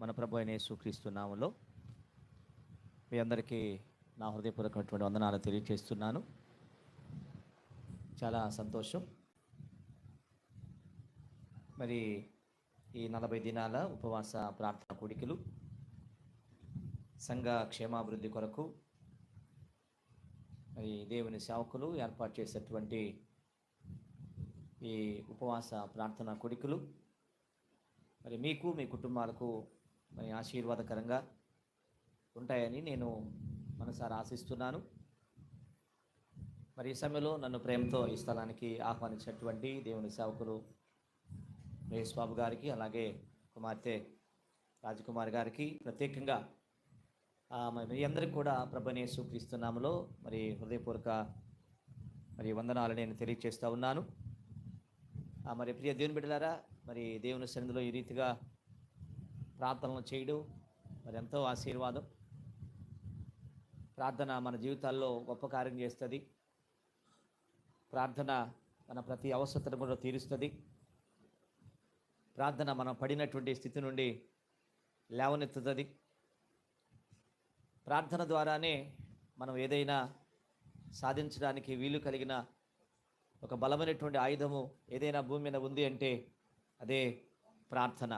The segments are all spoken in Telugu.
మన ప్రభు అయిన యేసుక్రీస్తు నామములో మీ అందరికీ నా హృదయపూర్వకమైనటువంటి వందనాలు తెలియజేస్తున్నాను. చాలా సంతోషం. మరి ఈ 40 దినాల ఉపవాస ప్రార్థన కూడికలు సంఘ క్షేమాభివృద్ధి కొరకు మరి దేవుని సేవకులు ఏర్పాటు చేసేటువంటి ఈ ఉపవాస ప్రార్థన కూడికలు మరి మీకు మీ కుటుంబాలకు మరి ఆశీర్వాదకరంగా ఉంటాయని నేను మనసారా ఆశిస్తున్నాను. మరి ఈ సమయంలో నన్ను ప్రేమతో ఈ స్థలానికి ఆహ్వానించినటువంటి దేవుని సేవకులు మహేష్ బాబు గారికి, అలాగే కుమార్తె రాజకుమారి గారికి ప్రత్యేకంగా మరి మీ అందరికీ కూడా ప్రభువైన యేసుక్రీస్తు నామములో మరి హృదయపూర్వక మరి వందనాలు నేను తెలియజేస్తూ ఉన్నాను. మరి ప్రియ దేవుని బిడ్డలారా, మరి దేవుని సన్నిధిలో ఈ రీతిగా ప్రార్థనలు చేయడం మరి ఎంతో ఆశీర్వాదం. ప్రార్థన మన జీవితాల్లో గొప్ప కార్యం చేస్తుంది. ప్రార్థన మన ప్రతి అవసరతను కూడా తీరుస్తుంది. ప్రార్థన మనం పడినటువంటి స్థితి నుండి లేవనెత్తుతుంది. ప్రార్థన ద్వారానే మనం ఏదైనా సాధించడానికి వీలు కలిగిన ఒక బలమైనటువంటి ఆయుధము ఏదైనా భూమి మీద ఉంది అంటే అదే ప్రార్థన.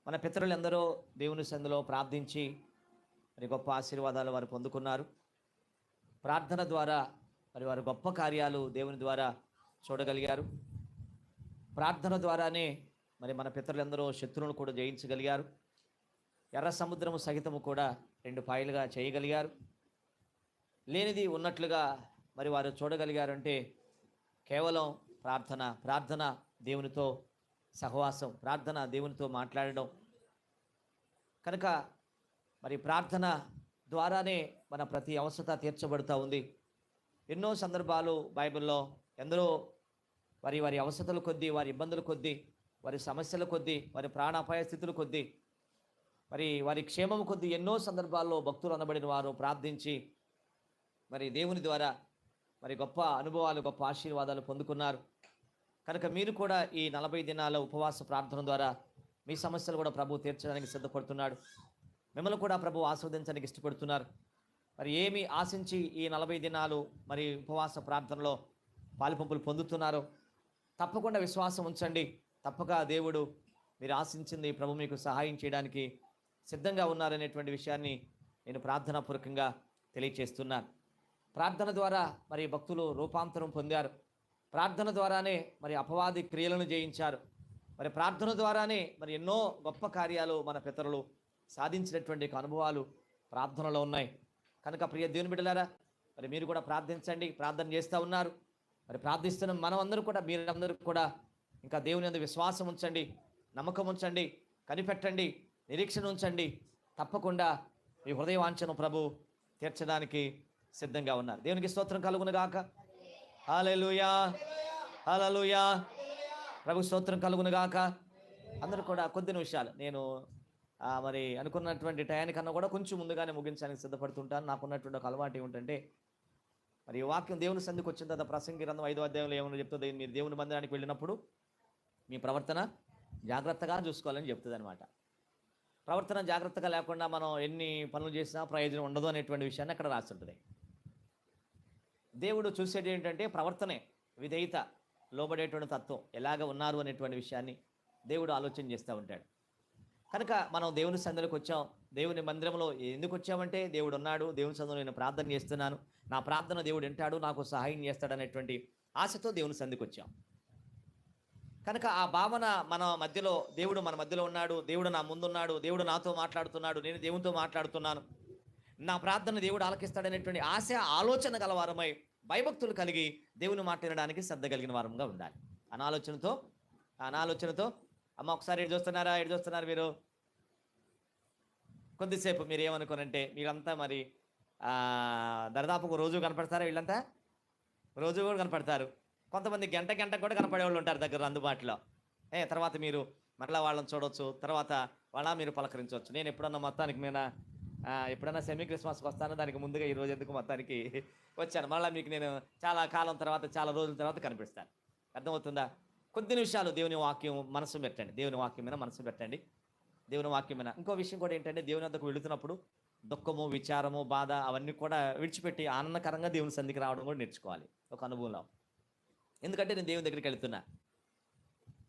మన పితరులందరూ దేవుని సన్నిధిలో ప్రార్థించి మరి గొప్ప ఆశీర్వాదాలు వారు పొందుకున్నారు. ప్రార్థన ద్వారా మరి వారు గొప్ప కార్యాలు దేవుని ద్వారా చూడగలిగారు. ప్రార్థన ద్వారానే మరి మన పితరులందరూ శత్రువులను కూడా జయించగలిగారు. ఎర్ర సముద్రము సహితము కూడా 2 పాయలుగా చేయగలిగారు. లేనిది ఉన్నట్లుగా మరి వారు చూడగలిగారంటే కేవలం ప్రార్థన దేవునితో సహవాసం, ప్రార్థన దేవునితో మాట్లాడడం. కనుక మరి ప్రార్థన ద్వారానే మన ప్రతి అవసరత తీర్చబడుతూ ఉంది. ఎన్నో సందర్భాలు బైబిల్లో ఎందరో వారి అవసరతల కొద్దీ, వారి ఇబ్బందుల కొద్దీ, వారి సమస్యల కొద్దీ, వారి ప్రాణాపాయ స్థితుల కొద్దీ, మరి వారి క్షేమం కొద్దీ ఎన్నో సందర్భాల్లో భక్తులు అనబడిన వారు ప్రార్థించి మరి దేవుని ద్వారా మరి గొప్ప అనుభవాలు, గొప్ప ఆశీర్వాదాలు పొందుకున్నారు. కనుక మీరు కూడా ఈ 40 దినాల ఉపవాస ప్రార్థన ద్వారా మీ సమస్యలు కూడా ప్రభు తీర్చడానికి సిద్ధపడుతున్నాడు. మిమ్మల్ని కూడా ప్రభు ఆస్వాదించడానికి ఇష్టపడుతున్నారు. మరి ఏమి ఆశించి ఈ 40 దినాలు మరి ఉపవాస ప్రార్థనలో పాలుపంపులు పొందుతున్నారో తప్పకుండా విశ్వాసం ఉంచండి. తప్పక దేవుడు మీరు ఆశించింది ప్రభు మీకు సహాయం చేయడానికి సిద్ధంగా ఉన్నారనేటువంటి విషయాన్ని నేను ప్రార్థనాపూర్వకంగా తెలియచేస్తున్నాను. ప్రార్థన ద్వారా మరి భక్తులు రూపాంతరం పొందారు. ప్రార్థన ద్వారానే మరి అపవాది క్రియలను జయించారు. మరి ప్రార్థన ద్వారానే మరి ఎన్నో గొప్ప కార్యాలు మన పితరులు సాధించినటువంటి అనుభవాలు ప్రార్థనలో ఉన్నాయి. కనుక ప్రియ దేవుని బిడ్డలారా, మరి మీరు కూడా ప్రార్థించండి. ప్రార్థన చేస్తూ ఉన్నారు. మరి ప్రార్థిస్తున్న మనమందరూ కూడా, మీరందరూ కూడా ఇంకా దేవుని యందు విశ్వాసం ఉంచండి, నమ్మకం ఉంచండి, కనిపెట్టండి, నిరీక్షణ ఉంచండి. తప్పకుండా మీ హృదయ వాంఛను ప్రభు తీర్చడానికి సిద్ధంగా ఉన్నారు. దేవునికి స్తోత్రం కలుగునుగాక. హల్లెలూయా, హల్లెలూయా. ప్రభు స్తోత్రం కలుగునుగాక. అందరూ కూడా కొద్ది నిమిషాలు నేను మరి అనుకున్నటువంటి టయానికన్నా కూడా కొంచెం ముందుగానే ముగించడానికి సిద్ధపడుతుంటాను. నాకున్నటువంటి ఒక అలవాటు ఏమిటంటే, మరి ఈ వాక్యం దేవుని సంధికి వచ్చిన తర్వాత ప్రసంగి గ్రంథం 5వ అధ్యాయంలో ఏమని చెప్తుంది, మీరు దేవుని మందిరానికి వెళ్ళినప్పుడు మీ ప్రవర్తన జాగ్రత్తగా చూసుకోవాలని చెప్తుంది అనమాట. ప్రవర్తన జాగ్రత్తగా లేకుండా మనం ఎన్ని పనులు చేసినా ప్రయోజనం ఉండదు అనేటువంటి విషయాన్ని అక్కడ రాస్తుంటుంది. దేవుడు చూసేది ఏంటంటే ప్రవర్తనే, విధేయత, లోబడేటువంటి తత్వం ఎలాగ ఉన్నారు అనేటువంటి విషయాన్ని దేవుడు ఆలోచన చేస్తూ ఉంటాడు. కనుక మనం దేవుని సన్నిధిలోకి వచ్చాం. దేవుని మందిరంలో ఎందుకు వచ్చామంటే దేవుడు ఉన్నాడు, దేవుని సన్నిధిలో నేను ప్రార్థన చేస్తున్నాను, నా ప్రార్థన దేవుడు వింటాడు, నాకు సహాయం చేస్తాడు అనేటువంటి ఆశతో దేవుని సన్నిధికి వచ్చాం. కనుక ఆ భావన మన మధ్యలో, దేవుడు మన మధ్యలో ఉన్నాడు, దేవుడు నా ముందున్నాడు, దేవుడు నాతో మాట్లాడుతున్నాడు, నేను దేవునితో మాట్లాడుతున్నాను, నా ప్రార్థన దేవుడు ఆలకిస్తాడనేటువంటి ఆశ, ఆలోచన గలవారమై భయభక్తులు కలిగి దేవుని మాట్లాడడానికి శ్రద్ధ కలిగిన వారంగా ఉండాలి. అనాలోచనతో అమ్మ ఒకసారి ఎటు చూస్తున్నారు మీరు? కొద్దిసేపు మీరు ఏమనుకోనంటే మీరంతా మరి దరిదాపుకు రోజు కనపడతారా? వీళ్ళంతా రోజు కూడా కనపడతారు. కొంతమంది గంట కూడా కనపడే వాళ్ళు ఉంటారు దగ్గర అందుబాటులో. తర్వాత మీరు మరలా వాళ్ళని చూడవచ్చు, తర్వాత మీరు పలకరించవచ్చు. నేను ఎప్పుడన్నా మొత్తానికి ఎప్పుడైనా సెమీ క్రిస్మస్కి వస్తానో దానికి ముందుగా ఈ రోజు ఎందుకు మొత్తానికి వచ్చాను. మళ్ళీ మీకు నేను చాలా కాలం తర్వాత, చాలా రోజుల తర్వాత కనిపిస్తాను. అర్థమవుతుందా? కొద్ది నిమిషాలు దేవుని వాక్యం మనసు పెట్టండి, దేవుని వాక్యం మీద మనసు పెట్టండి. దేవుని వాక్యమైన. ఇంకో విషయం కూడా ఏంటంటే, దేవుని వద్దకు వెళుతున్నప్పుడు దుఃఖము, విచారము, బాధ అవన్నీ కూడా విడిచిపెట్టి ఆనందకరంగా దేవుని సన్నిధికి రావడం కూడా నేర్చుకోవాలి ఒక అనుభవంలో. ఎందుకంటే నేను దేవుని దగ్గరికి వెళ్తున్నా,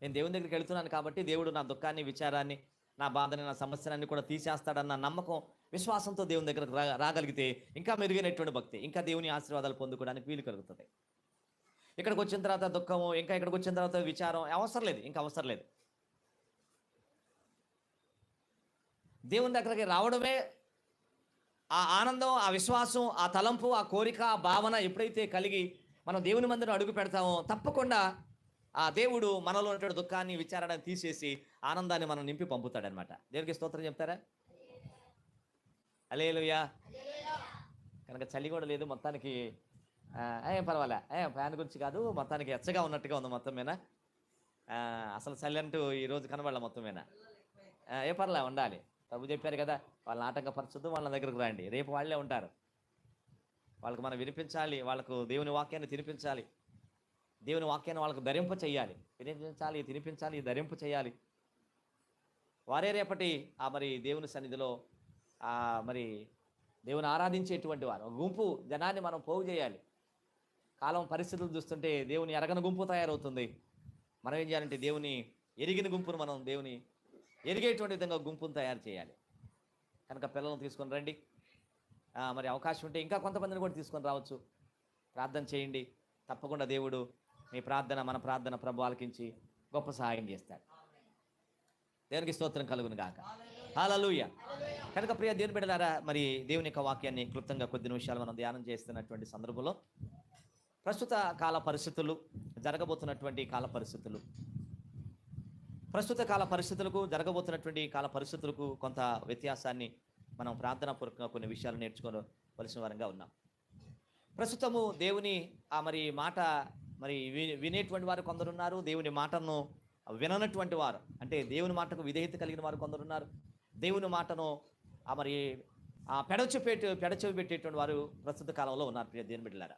నేను దేవుని దగ్గరికి వెళ్తున్నాను కాబట్టి దేవుడు నా దుఃఖాన్ని, విచారాన్ని, నా బాధని, నా సమస్యలన్నీ కూడా తీసేస్తాడన్న నమ్మకం, విశ్వాసంతో దేవుని దగ్గరకు రాగలిగితే ఇంకా మెరుగైనటువంటి భక్తి, ఇంకా దేవుని ఆశీర్వాదాలు పొందుకోవడానికి వీలు కలుగుతుంది. ఇక్కడికి వచ్చిన తర్వాత దుఃఖము, ఇంకా ఇక్కడికి వచ్చిన తర్వాత విచారం అవసరం లేదు, ఇంకా అవసరం లేదు. దేవుని దగ్గరికి రావడమే ఆ ఆనందం, ఆ విశ్వాసం, ఆ తలంపు, ఆ కోరిక, ఆ భావన ఎప్పుడైతే కలిగి మనం దేవుని మందిరం అడుగు పెడతామో తప్పకుండా ఆ దేవుడు మనలో ఉన్నటువంటి దుఃఖాన్ని, విచారాన్ని తీసేసి ఆనందాన్ని మనం నింపి పంపుతాడనమాట. దేవునికి స్తోత్రం చెప్తారా? హల్లెలూయా. కనుక చలి కూడా లేదు మొత్తానికి, ఏం పర్వాలే, ఫ్యాన్ గురించి కాదు, మొత్తానికి ఎచ్చగా ఉన్నట్టుగా ఉంది మొత్తం మీద. అసలు చలి అంటూ ఈరోజు కనబడాల మొత్తం మీద. ఏ పర్లే, ఉండాలి. ప్రభు చెప్పారు కదా, వాళ్ళని ఆటంకపరచొద్దు, వాళ్ళ దగ్గరకు రండి, రేపు వాళ్ళే ఉంటారు. వాళ్ళకు మనం వినిపించాలి, వాళ్ళకు దేవుని వాక్యాన్ని తినిపించాలి, దేవుని వాక్యాన్ని వాళ్ళకు ధరింప చేయాలి, తినిపించాలి, ధరింప చేయాలి. వారే రేపటి మరి దేవుని సన్నిధిలో మరి దేవుని ఆరాధించేటువంటి వారు గుంపు జనాన్ని మనం పోగు చేయాలి. కాలం పరిస్థితులు చూస్తుంటే దేవుని ఎరగని గుంపు తయారవుతుంది. మనం ఏం చేయాలంటే దేవుని ఎరిగిన గుంపును, మనం దేవుని ఎరిగేటువంటి విధంగా గుంపును తయారు చేయాలి. కనుక పిల్లలను తీసుకొని రండి. మరి అవకాశం ఉంటే ఇంకా కొంతమందిని కూడా తీసుకొని రావచ్చు. ప్రార్థన చేయండి. తప్పకుండా దేవుడు మీ ప్రార్థన, మన ప్రార్థన ప్రభు ఆలకించి గొప్ప సహాయం చేస్తాడు. దేవునికి స్తోత్రం కలుగును గాక. హల్లెలూయా. కనుక ప్రియ దేవుని బిడ్డలారా, మరి దేవుని యొక్క వాక్యాన్ని క్లుప్తంగా కొద్ది నిమిషాలు మనం ధ్యానం చేస్తున్నటువంటి సందర్భంలో ప్రస్తుత కాల పరిస్థితులు, జరగబోతున్నటువంటి కాల పరిస్థితులు, ప్రస్తుత కాల పరిస్థితులకు, జరగబోతున్నటువంటి కాల పరిస్థితులకు కొంత వ్యత్యాసాన్ని మనం ప్రార్థనాపూర్వకంగా కొన్ని విషయాలు నేర్చుకోవలసిన వారంగా ఉన్నాం. ప్రస్తుతము దేవుని మరి మాట మరి వినేటువంటి వారు కొందరున్నారు, దేవుని మాటను విననటువంటి వారు, అంటే దేవుని మాటకు విధేయత కలిగిన వారు కొందరున్నారు, దేవుని మాటను మరి పెడచెవి పెట్టేటువంటి వారు ప్రస్తుత కాలంలో ఉన్నారు. ప్రియ దేవుని బిడ్డలారా,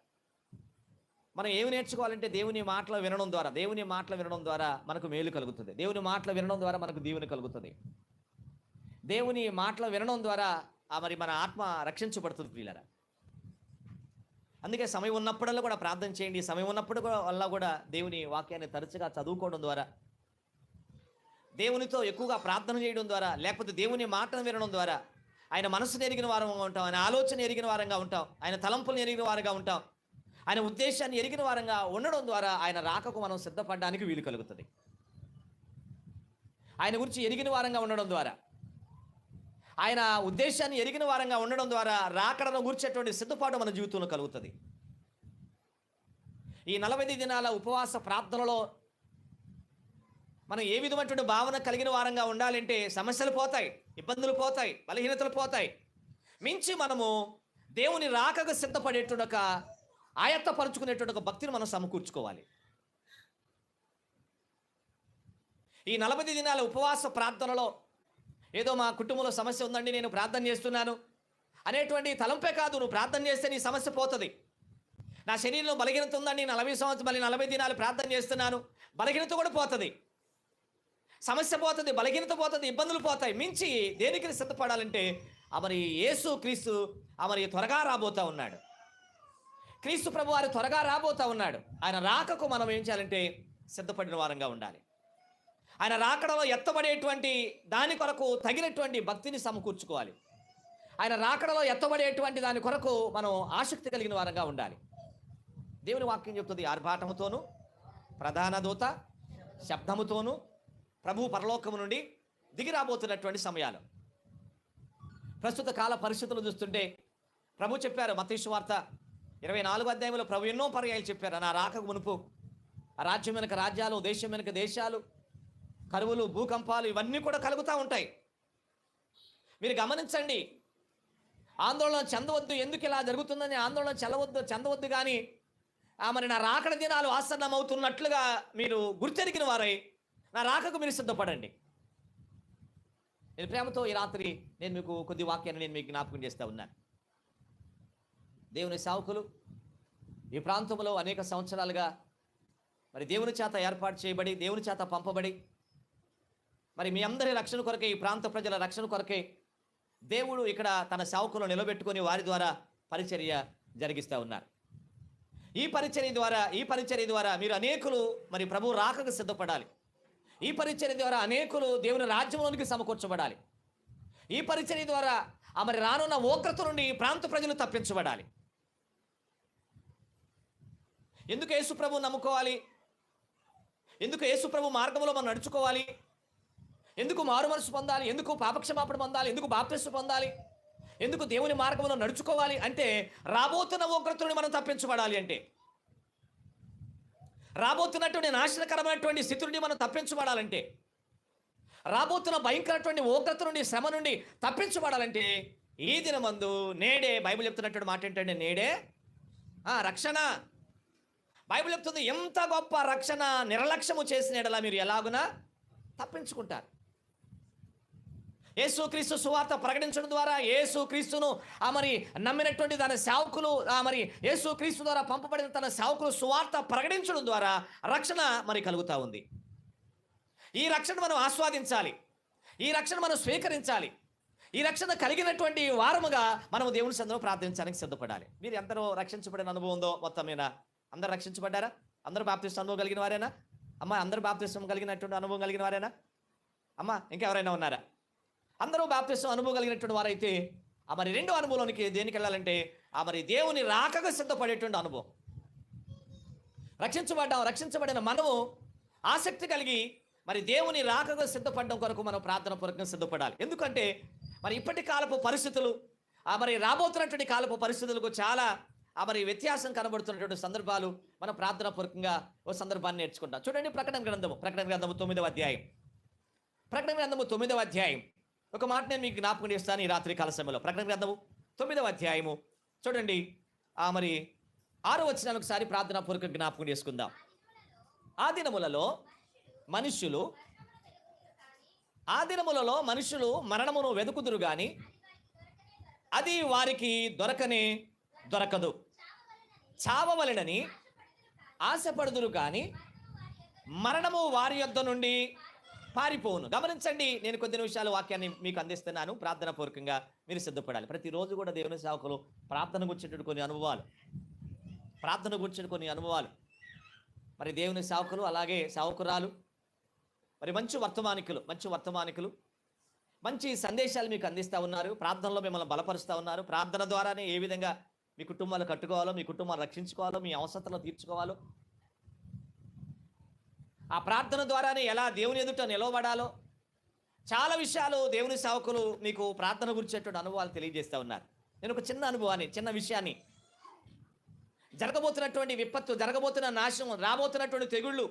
మనం ఏమి నేర్చుకోవాలంటే దేవుని మాటలు వినడం ద్వారా, దేవుని మాటలు వినడం ద్వారా మనకు మేలు కలుగుతుంది. దేవుని మాటలు వినడం ద్వారా మనకు దీవెన కలుగుతుంది. దేవుని మాటలు వినడం ద్వారా మరి మన ఆత్మ రక్షించబడుతుంది ప్రియులారా. అందుకే సమయం ఉన్నప్పుడల్లా కూడా ప్రార్థన చేయండి. సమయం ఉన్నప్పుడు వల్ల కూడా దేవుని వాక్యాన్ని తరచుగా చదువుకోవడం ద్వారా, దేవునితో ఎక్కువగా ప్రార్థన చేయడం ద్వారా, లేకపోతే దేవుని మాటను వినడం ద్వారా ఆయన మనసును ఎరిగిన వారంగా ఉంటాం, ఆయన ఆలోచన ఎరిగిన వారంగా ఉంటాం, ఆయన తలంపులను ఎరిగిన వారంగా ఉంటాం, ఆయన ఉద్దేశాన్ని ఎరిగిన వారంగా ఉండడం ద్వారా ఆయన రాకకు మనం సిద్ధపడడానికి వీలు కలుగుతుంది. ఆయన గురించి ఎరిగిన వారంగా ఉండడం ద్వారా, ఆయన ఉద్దేశాన్ని ఎరిగిన వారంగా ఉండడం ద్వారా రాకడను గురించేటువంటి సిద్ధపాటు మన జీవితంలో కలుగుతుంది. ఈ 40 దినాల ఉపవాస ప్రార్థనలో మనం ఏ విధమైనటువంటి భావన కలిగిన వారంగా ఉండాలంటే సమస్యలు పోతాయి, ఇబ్బందులు పోతాయి, బలహీనతలు పోతాయి. మించి మనము దేవుని రాకకు సిద్ధపడేటువంటి ఒక ఆయత్తపరుచుకునేటువంటి ఒక భక్తిని మనం సమకూర్చుకోవాలి. ఈ 40 దినాల ఉపవాస ప్రార్థనలో ఏదో మా కుటుంబంలో సమస్య ఉందండి, నేను ప్రార్థన చేస్తున్నాను అనేటువంటి తలంపే కాదు. నువ్వు ప్రార్థన చేస్తే నీ సమస్య పోతుంది. నా శరీరంలో బలహీనత ఉందండి, 40 సంవత్సరాలు మళ్ళీ 40 దినాలు ప్రార్థన చేస్తున్నాను, బలహీనత కూడా పోతుంది, సమస్య పోతుంది, బలహీనత పోతుంది, ఇబ్బందులు పోతాయి. మించి దేనికి సిద్ధపడాలంటే మరి యేసు క్రీస్తు మరి త్వరగా రాబోతా ఉన్నాడు. క్రీస్తు ప్రభు వారు త్వరగా రాబోతా ఉన్నాడు. ఆయన రాకకు మనం ఏం చేయాలంటే సిద్ధపడిన వారంగా ఉండాలి. ఆయన రాకడలో ఎత్తబడేటువంటి దాని కొరకు తగినటువంటి భక్తిని సమకూర్చుకోవాలి. ఆయన రాకడలో ఎత్తబడేటువంటి దాని కొరకు మనం ఆసక్తి కలిగిన వారంగా ఉండాలి. దేవుని వాక్యం చెప్తుంది, ఆర్భాటముతోనూ ప్రధాన దూత శబ్దముతోనూ ప్రభు పరలోకము నుండి దిగి రాబోతున్నటువంటి సమయాలు. ప్రస్తుత కాల పరిస్థితులు చూస్తుంటే ప్రభు చెప్పారు, మత్తయి సువార్త 24వ అధ్యాయంలో ప్రభు ఎన్నో పర్యాయాలు చెప్పారు, నా రాకకు మునుపు ఆ రాజ్యం వెనుక రాజ్యాలు, దేశం వెనుక దేశాలు, కరువులు, భూకంపాలు ఇవన్నీ కూడా కలుగుతూ ఉంటాయి. మీరు గమనించండి, ఆందోళన చెందవద్దు. ఎందుకు ఇలా జరుగుతుందని ఆందోళన చెందవద్దు కానీ మరి నా రాకడ దినాలు ఆసన్నమవుతున్నట్లుగా మీరు గుర్తెరిగిన వారై నా రాకకు మీరు సిద్ధపడండి. నేను ప్రేమతో ఈ రాత్రి నేను మీకు కొద్ది వాక్యాన్ని నేను మీకు జ్ఞాపకం చేస్తూ ఉన్నాను. దేవుని సేవకులు ఈ ప్రాంతంలో అనేక సంవత్సరాలుగా మరి దేవుని చేత ఏర్పాటు చేయబడి, దేవుని చేత పంపబడి మరి మీ అందరి రక్షణ కొరకే, ఈ ప్రాంత ప్రజల రక్షణ కొరకే దేవుడు ఇక్కడ తన సేవకులను నిలబెట్టుకొని వారి ద్వారా పరిచర్య జరిగిస్తూ ఉన్నారు. ఈ పరిచర్య ద్వారా మీరు అనేకులు మరి ప్రభు రాకకు సిద్ధపడాలి. ఈ పరిచర్య ద్వారా అనేకులు దేవుని రాజ్యంలోనికి సమకూర్చబడాలి. ఈ పరిచర్య ద్వారా మరి రానున్న ఉగ్రత నుండి ప్రాంత ప్రజలు తప్పించబడాలి. ఎందుకు యేసు ప్రభు నమ్ముకోవాలి? ఎందుకు యేసు ప్రభు మార్గంలో మనం నడుచుకోవాలి? ఎందుకు మారు మనసు పొందాలి? ఎందుకు పాపక్షమాపణ పొందాలి? ఎందుకు బాప్తిస్మం పొందాలి? ఎందుకు దేవుని మార్గంలో నడుచుకోవాలి అంటే, రాబోతున్న ఉగ్రత నుండి మనం తప్పించబడాలి. అంటే రాబోతున్నటువంటి నాశనకరమైనటువంటి స్థితి నుండి మనం తప్పించబడాలంటే, రాబోతున్న భయంకరటువంటి ఉగ్రత నుండి, శ్రమ నుండి తప్పించబడాలంటే ఈ దినమందు నేడే బైబిల్ చెప్తున్నటువంటి మాట ఏంటంటే, నేడే రక్షణ. బైబిల్ చెప్తుంది, ఎంత గొప్ప రక్షణ నిర్లక్ష్యము చేసిన ఎడల మీరు ఎలాగునా తప్పించుకుంటారు. యేసుక్రీస్తు సువార్త ప్రకటించడం ద్వారా, యేసుక్రీస్తును మరి నమ్మినటువంటి తన సేవకులు, మరి యేసుక్రీస్తు ద్వారా పంపబడిన తన సేవకులు సువార్త ప్రకటించడం ద్వారా రక్షణ మరి కలుగుతూ ఉంది. ఈ రక్షణ మనం ఆస్వాదించాలి. ఈ రక్షణ మనం స్వీకరించాలి. ఈ రక్షణ కలిగినటువంటి వారముగా మనం దేవుని సన్నిధిలో ప్రార్థించడానికి సిద్ధపడాలి. మీరు ఎంతలో రక్షించబడిన అనుభవం ఉందో మొత్తం మీద అందరూ రక్షించబడ్డారా? అందరూ బాప్తిస్మం అనుభవం కలిగిన వారేనా? అమ్మ, అందరూ బాప్తిస్మం కలిగినటువంటి అనుభవం కలిగిన వారేనా? అమ్మ, ఇంకెవరైనా ఉన్నారా? అందరూ బాప్తిస్మం అనుభవం కలిగినటువంటి వారైతే మరి రెండో అనుభవంలోనికి దేనికి వెళ్ళాలంటే, మరి దేవుని రాకగా సిద్ధపడేటువంటి అనుభవం. రక్షించబడిన మనము ఆసక్తి కలిగి మరి దేవుని రాకగా సిద్ధపడడం కొరకు మనం ప్రార్థన పూర్వకంగా సిద్ధపడాలి. ఎందుకంటే మరి ఇప్పటి కాలపు పరిస్థితులు, మరి రాబోతున్నటువంటి కాలపు పరిస్థితులకు చాలా మరి వ్యత్యాసం కనబడుతున్నటువంటి సందర్భాలు మనం ప్రార్థన పూర్వకంగా ఓ సందర్భాన్ని నేర్చుకుంటాం. చూడండి, ప్రకటన గ్రంథము 9వ అధ్యాయం. ప్రకటన గ్రంథము 9వ అధ్యాయం ఒక మాట నేను మీకు జ్ఞాపకం చేస్తాను ఈ రాత్రి కాల సమయంలో. ప్రకటన గ్రంథము 9వ అధ్యాయము చూడండి, మరి 6వ వచనాన్ని ఒకసారి ప్రార్థనా పూర్వక జ్ఞాపకం చేసుకుందాం. ఆ దినములలో మనుషులు మరణమును వెతుకుదురు గాని అది వారికి దొరకదు. చావవలెనని ఆశపడుదురు కానీ మరణము వారి యొద్ద నుండి పారిపోవును. గమనించండి, నేను కొద్ది నిమిషాలు వాక్యాన్ని మీకు అందిస్తున్నాను. ప్రార్థన పూర్వకంగా మీరు సిద్ధపడాలి. ప్రతిరోజు కూడా దేవుని సేవకులు ప్రార్థన గుర్చేటటువంటి కొన్ని అనుభవాలు మరి దేవుని సేవకులు, అలాగే సేవకురాలు మరి మంచి వర్తమానికులు మంచి సందేశాలు మీకు అందిస్తూ ఉన్నారు. ప్రార్థనలో మిమ్మల్ని బలపరుస్తూ ఉన్నారు. ప్రార్థన ద్వారానే ఏ విధంగా మీ కుటుంబాలు కట్టుకోవాలో, మీ కుటుంబాలు రక్షించుకోవాలో, మీ అవసరతలు తీర్చుకోవాలో, ఆ ప్రార్థన ద్వారానే ఎలా దేవుని ఎదుట నిలవబడాలో, చాలా విషయాలు దేవుని సేవకులు మీకు ప్రార్థన గురించేటువంటి అనుభవాలు తెలియజేస్తూ ఉన్నారు. నేను ఒక చిన్న విషయాన్ని, జరగబోతున్నటువంటి విపత్తు, జరగబోతున్న నాశనం, రాబోతున్నటువంటి తెగుళ్ళు,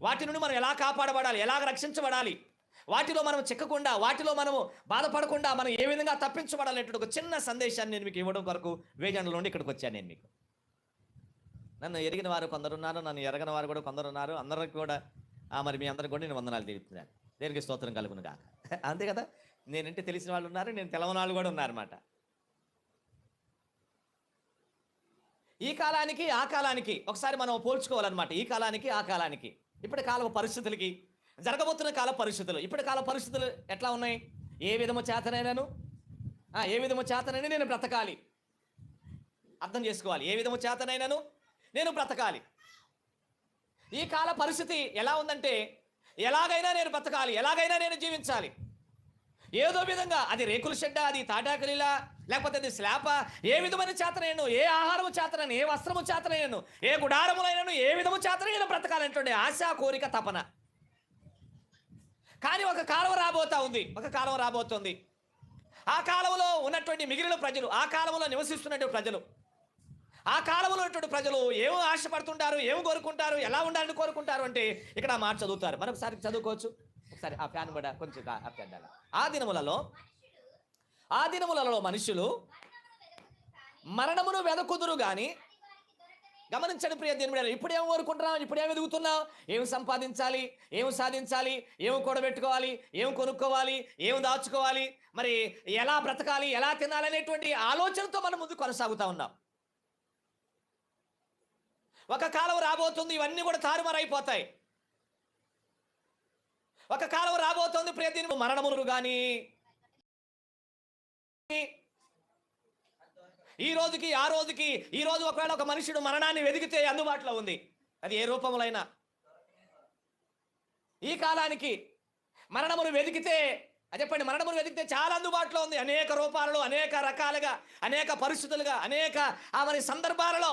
వాటి నుండి మనం ఎలా కాపాడబడాలి, ఎలాగ రక్షించబడాలి, వాటిలో మనం చిక్కకుండా, వాటిలో మనము బాధపడకుండా మనం ఏ విధంగా తప్పించబడాలనేటువంటి ఒక చిన్న సందేశాన్ని నేను మీకు ఇవ్వడం కొరకు వేజండ్ల నుండి ఇక్కడికి వచ్చాను. నేను మీకు, నన్ను ఎరిగిన వారు కొందరున్నారు, నన్ను ఎరగని వారు కూడా కొందరున్నారు. అందరికి కూడా మరి మీ అందరికి కూడా నేను వందనాలు తెలుపుతున్నాను. దేనికి స్తోత్రం కలుగును గాక. అంతే కదా, నేనంటే తెలిసిన వాళ్ళు ఉన్నారు, నేను తెలవని వాళ్ళు కూడా ఉన్నారన్నమాట. ఈ కాలానికి ఆ కాలానికి ఒకసారి మనం పోల్చుకోవాలన్నమాట. ఈ కాలానికి ఆ కాలానికి, ఇప్పటి కాల పరిస్థితులకి, జరగబోతున్న కాల పరిస్థితులు, ఇప్పటి కాల పరిస్థితులు ఎట్లా ఉన్నాయి? ఏ విధము చేతనైనా నేను బ్రతకాలి. అర్థం చేసుకోవాలి. ఏ విధము చేతనైనాను నేను బ్రతకాలి. ఈ కాల పరిస్థితి ఎలా ఉందంటే, ఎలాగైనా నేను బ్రతకాలి, ఎలాగైనా నేను జీవించాలి. ఏదో విధంగా, అది రేకుల షెడ్డా, అది తాటాకులిలా, లేకపోతే అది స్లాప, ఏ విధమైన చేతనైనా, ఏ ఆహారము చేతనైనా, ఏ వస్త్రము చేతనైనా, ఏ గుడారములైనను, ఏ విధము చేతనైనా బ్రతకాలంటే ఆశ, కోరిక, తపన. కానీ ఒక కాలం రాబోతుంది. ఆ కాలంలో ఉన్నటువంటి మిగిలిన ప్రజలు, ఆ కాలంలో నివసిస్తున్నటువంటి ప్రజలు, ఆ కాలంలో ఉన్నటువంటి ప్రజలు ఏమో ఆశపడుతుంటారు, ఏమి కోరుకుంటారు, ఎలా ఉండాలని కోరుకుంటారు అంటే ఇక్కడ ఆ మాట చదువుతారు. మరొకసారి చదువుకోవచ్చు. ఒకసారి ఆ ఫ్యాన్ కూడా కొంచెం ఆపేద్దాం. ఆ దినములలో మనుషులు మరణమును వెదకుదురు గాని, గమనించండి ప్రియ దేవుని, ఇప్పుడేం కోరుకుంటున్నాం, ఇప్పుడేం వెతుకుతున్నాం, ఏం సంపాదించాలి, ఏం సాధించాలి, ఏం కూడబెట్టుకోవాలి, ఏం కొనుక్కోవాలి, ఏం దాచుకోవాలి, మరి ఎలా బ్రతకాలి, ఎలా తినాలి అనేటువంటి ఆలోచనతో మనం ముందు కొనసాగుతూ ఉన్నాం. ఒక కాలం రాబోతుంది, ఇవన్నీ కూడా తారుమారైపోతాయి. ఒక కాలం రాబోతోంది ప్రియదేవుని మరణమును కానీ ఈ రోజుకి ఆ రోజుకి ఈ రోజు ఒకవేళ ఒక మనుషుడు మరణాన్ని వెదికితే అందుబాటులో ఉంది, అది ఏ రూపములైనా. ఈ కాలానికి మరణమును వెతికితే చెప్పండి, మరణమును వెతికితే చాలా అందుబాటులో ఉంది. అనేక రూపాలలో, అనేక రకాలుగా, అనేక పరిస్థితులుగా, అనేక మరి సందర్భాలలో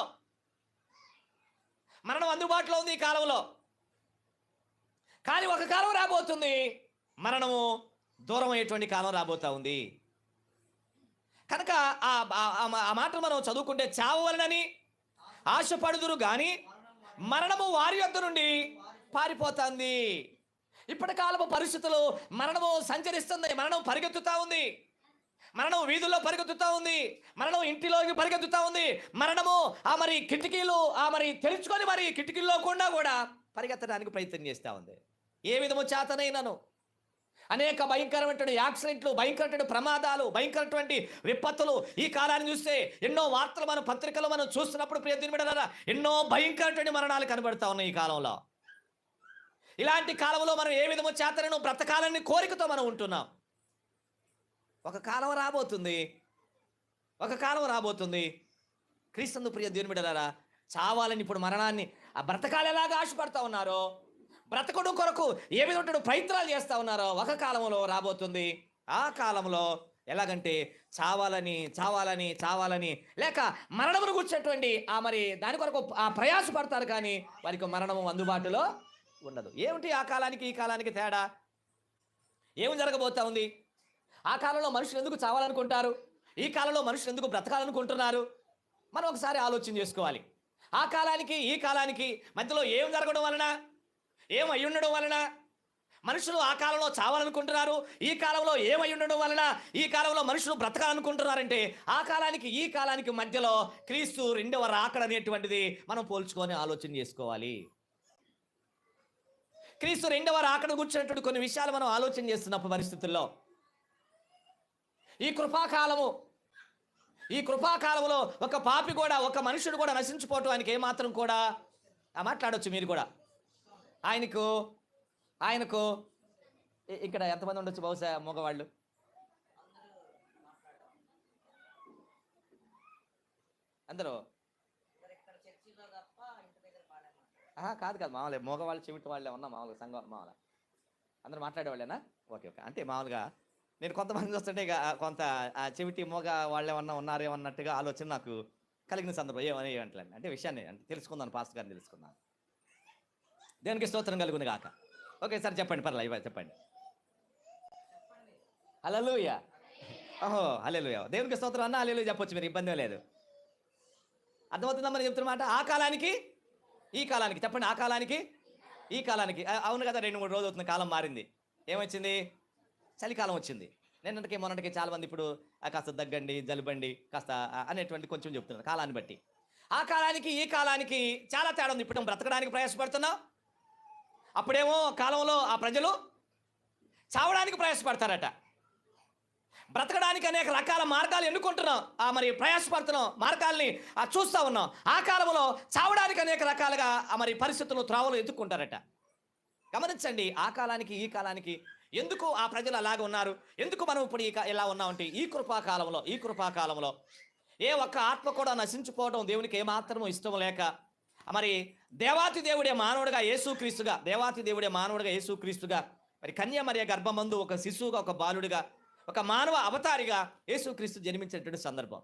మరణం అందుబాటులో ఉంది ఈ కాలంలో. కానీ ఒక కాలం రాబోతుంది, మరణము దూరం అయ్యేటువంటి కాలం రాబోతా ఉంది. కనుక ఆ మాటలు మనం చదువుకుంటే, చావవలనని ఆశపడుదురు కానీ మరణము వారి యొద్ద నుండి పారిపోతుంది. ఇప్పటి కాలపు పరిస్థితులు మరణము సంచరిస్తుంది, మరణం పరిగెత్తుతా ఉంది, మరణం వీధుల్లో పరిగెత్తుతా ఉంది, మరణం ఇంటిలోకి పరిగెత్తుతా ఉంది, మరణము మరి కిటికీలు మరి తెరుచుకొని మరి కిటికీల్లో కూడా పరిగెత్తడానికి ప్రయత్నం చేస్తూ ఉంది. ఏ విధము చేతనైనను అనేక భయంకరమైనటువంటి యాక్సిడెంట్లు, భయంకరమైన ప్రమాదాలు, భయంకరమైనటువంటి విపత్తులు ఈ కాలాన్ని చూస్తే ఎన్నో వార్తలు మన పత్రికలు మనం చూస్తున్నప్పుడు ప్రియదేవుని బిడ్డలారా ఎన్నో భయంకరమైన మరణాలు కనబడతా ఉన్నాయి ఈ కాలంలో. ఇలాంటి కాలంలో మనం ఏ విధము చేతనను బ్రతకాలని కోరికతో మనం ఉంటున్నాం. ఒక కాలం రాబోతుంది, ఒక కాలం రాబోతుంది. క్రీస్తు ప్రియ దేవుని బిడ్డలారా, చావాలని ఇప్పుడు మరణాన్ని బ్రతకాలు ఎలాగా ఆశపడతా ఉన్నారో, బ్రతకడు కొరకు ఏ విధంగా ప్రయత్నాలు చేస్తూ ఉన్నారో, ఒక కాలంలో రాబోతుంది. ఆ కాలంలో ఎలాగంటే చావాలని చావాలని చావాలని లేక మరణమును కూర్చేటువంటి మరి దాని కొరకు ప్రయాసపడతారు, కానీ వారికి మరణము అందుబాటులో ఉండదు. ఏమిటి ఆ కాలానికి ఈ కాలానికి తేడా? ఏమి జరగబోతా ఉంది? ఆ కాలంలో మనుషులు ఎందుకు చావాలనుకుంటారు, ఈ కాలంలో మనుషులు ఎందుకు బ్రతకాలనుకుంటున్నారు? మనం ఒకసారి ఆలోచన చేసుకోవాలి. ఆ కాలానికి ఈ కాలానికి మధ్యలో ఏం జరగడం వలన, ఏం అయి ఉండడం వలన మనుషులు ఆ కాలంలో చావాలనుకుంటున్నారు, ఈ కాలంలో ఏమై ఉండడం వలన ఈ కాలంలో మనుషులు బ్రతకాలనుకుంటున్నారంటే ఆ కాలానికి ఈ కాలానికి మధ్యలో క్రీస్తు రెండవ రాకడ అనేటువంటిది మనం పోల్చుకొని ఆలోచన చేసుకోవాలి. క్రీస్తు రెండవ రాకడ గురించినటువంటి కొన్ని విషయాలు మనం ఆలోచన చేస్తున్నప్పుడు పరిస్థితుల్లో ఈ కృపాకాలంలో ఒక పాపి కూడా, ఒక మనుషుడు కూడా నశించిపోవటం ఆయనకి ఏమాత్రం కూడా మాట్లాడవచ్చు మీరు కూడా. ఆయనకు ఇక్కడ ఎంతమంది ఉండొచ్చు బహుశా మగవాళ్ళు? అందరూ కాదు మామూలుగా మగవాళ్ళు చెవిటి వాళ్ళే ఉన్నా, మామూలుగా సంఘం మామూలుగా అందరూ మాట్లాడేవాళ్ళేనా? ఓకే. అంటే మామూలుగా నేను కొంతమంది వస్తుంటే కొంత చెవిటి మోగ వాళ్ళే ఉన్నారేమన్నట్టుగా ఆలోచన నాకు కలిగిన సందర్భం. ఏమని అంటలేండి అంటే విషయాన్ని అంటే తెలుసుకుందాను, పాస్టర్ గారిని తెలుసుకుందాను. దేనికి స్తోత్రం కలుగును గాక. ఓకే సార్ చెప్పండి, పర్లేదు చెప్పండి. హల్లెలూయా. ఓహో హల్లెలూయా. దేవునికి స్తోత్రం అన్న హల్లెలూయా చెప్పొచ్చు, మీరు ఇబ్బంది లేదు. అర్థమవుతుందా మరి చెప్తున్నమాట? ఆ కాలానికి ఈ కాలానికి చెప్పండి, ఆ కాలానికి ఈ కాలానికి. అవును కదా, 2-3 రోజులు అవుతుంది, కాలం మారింది. ఏమొచ్చింది? చలికాలం వచ్చింది. నిన్నటికి మొన్నటికి చాలా మంది ఇప్పుడు కాస్త దగ్గండి, జలుబండి కాస్త అనేటువంటి కొంచెం చెప్తున్నారు కాలాన్ని బట్టి. ఆ కాలానికి ఈ కాలానికి చాలా తేడా ఉంది. ఇప్పుడు బ్రతకడానికి ప్రయాసపడుతున్నాం, అప్పుడేమో కాలంలో ఆ ప్రజలు చావడానికి ప్రయాసపడతారట. బ్రతకడానికి అనేక రకాల మార్గాలు ఎన్నుకుంటున్నాం, మరి ప్రయాసపడుతున్నాం, మార్గాల్ని చూస్తూ ఉన్నాం. ఆ కాలంలో చావడానికి అనేక రకాలుగా మరి పరిస్థితులు త్రోవలు ఎత్తుక్కుంటారట. గమనించండి, ఆ కాలానికి ఈ కాలానికి ఎందుకు ఆ ప్రజలు అలాగ ఉన్నారు, ఎందుకు మనం ఇప్పుడు ఇలా ఉన్నామంటే ఈ కృపాకాలంలో ఏ ఒక్క ఆత్మ కూడా నశించిపోవడం దేవునికి ఏమాత్రమూ ఇష్టం లేక మరి దేవాతి దేవుడే మానవుడిగా యేసుక్రీస్తుగా మరి కన్యామరియ గర్భమందు ఒక శిశువుగా, ఒక బాలుడిగా, ఒక మానవ అవతారిగా యేసుక్రీస్తు జన్మించినటువంటి సందర్భం.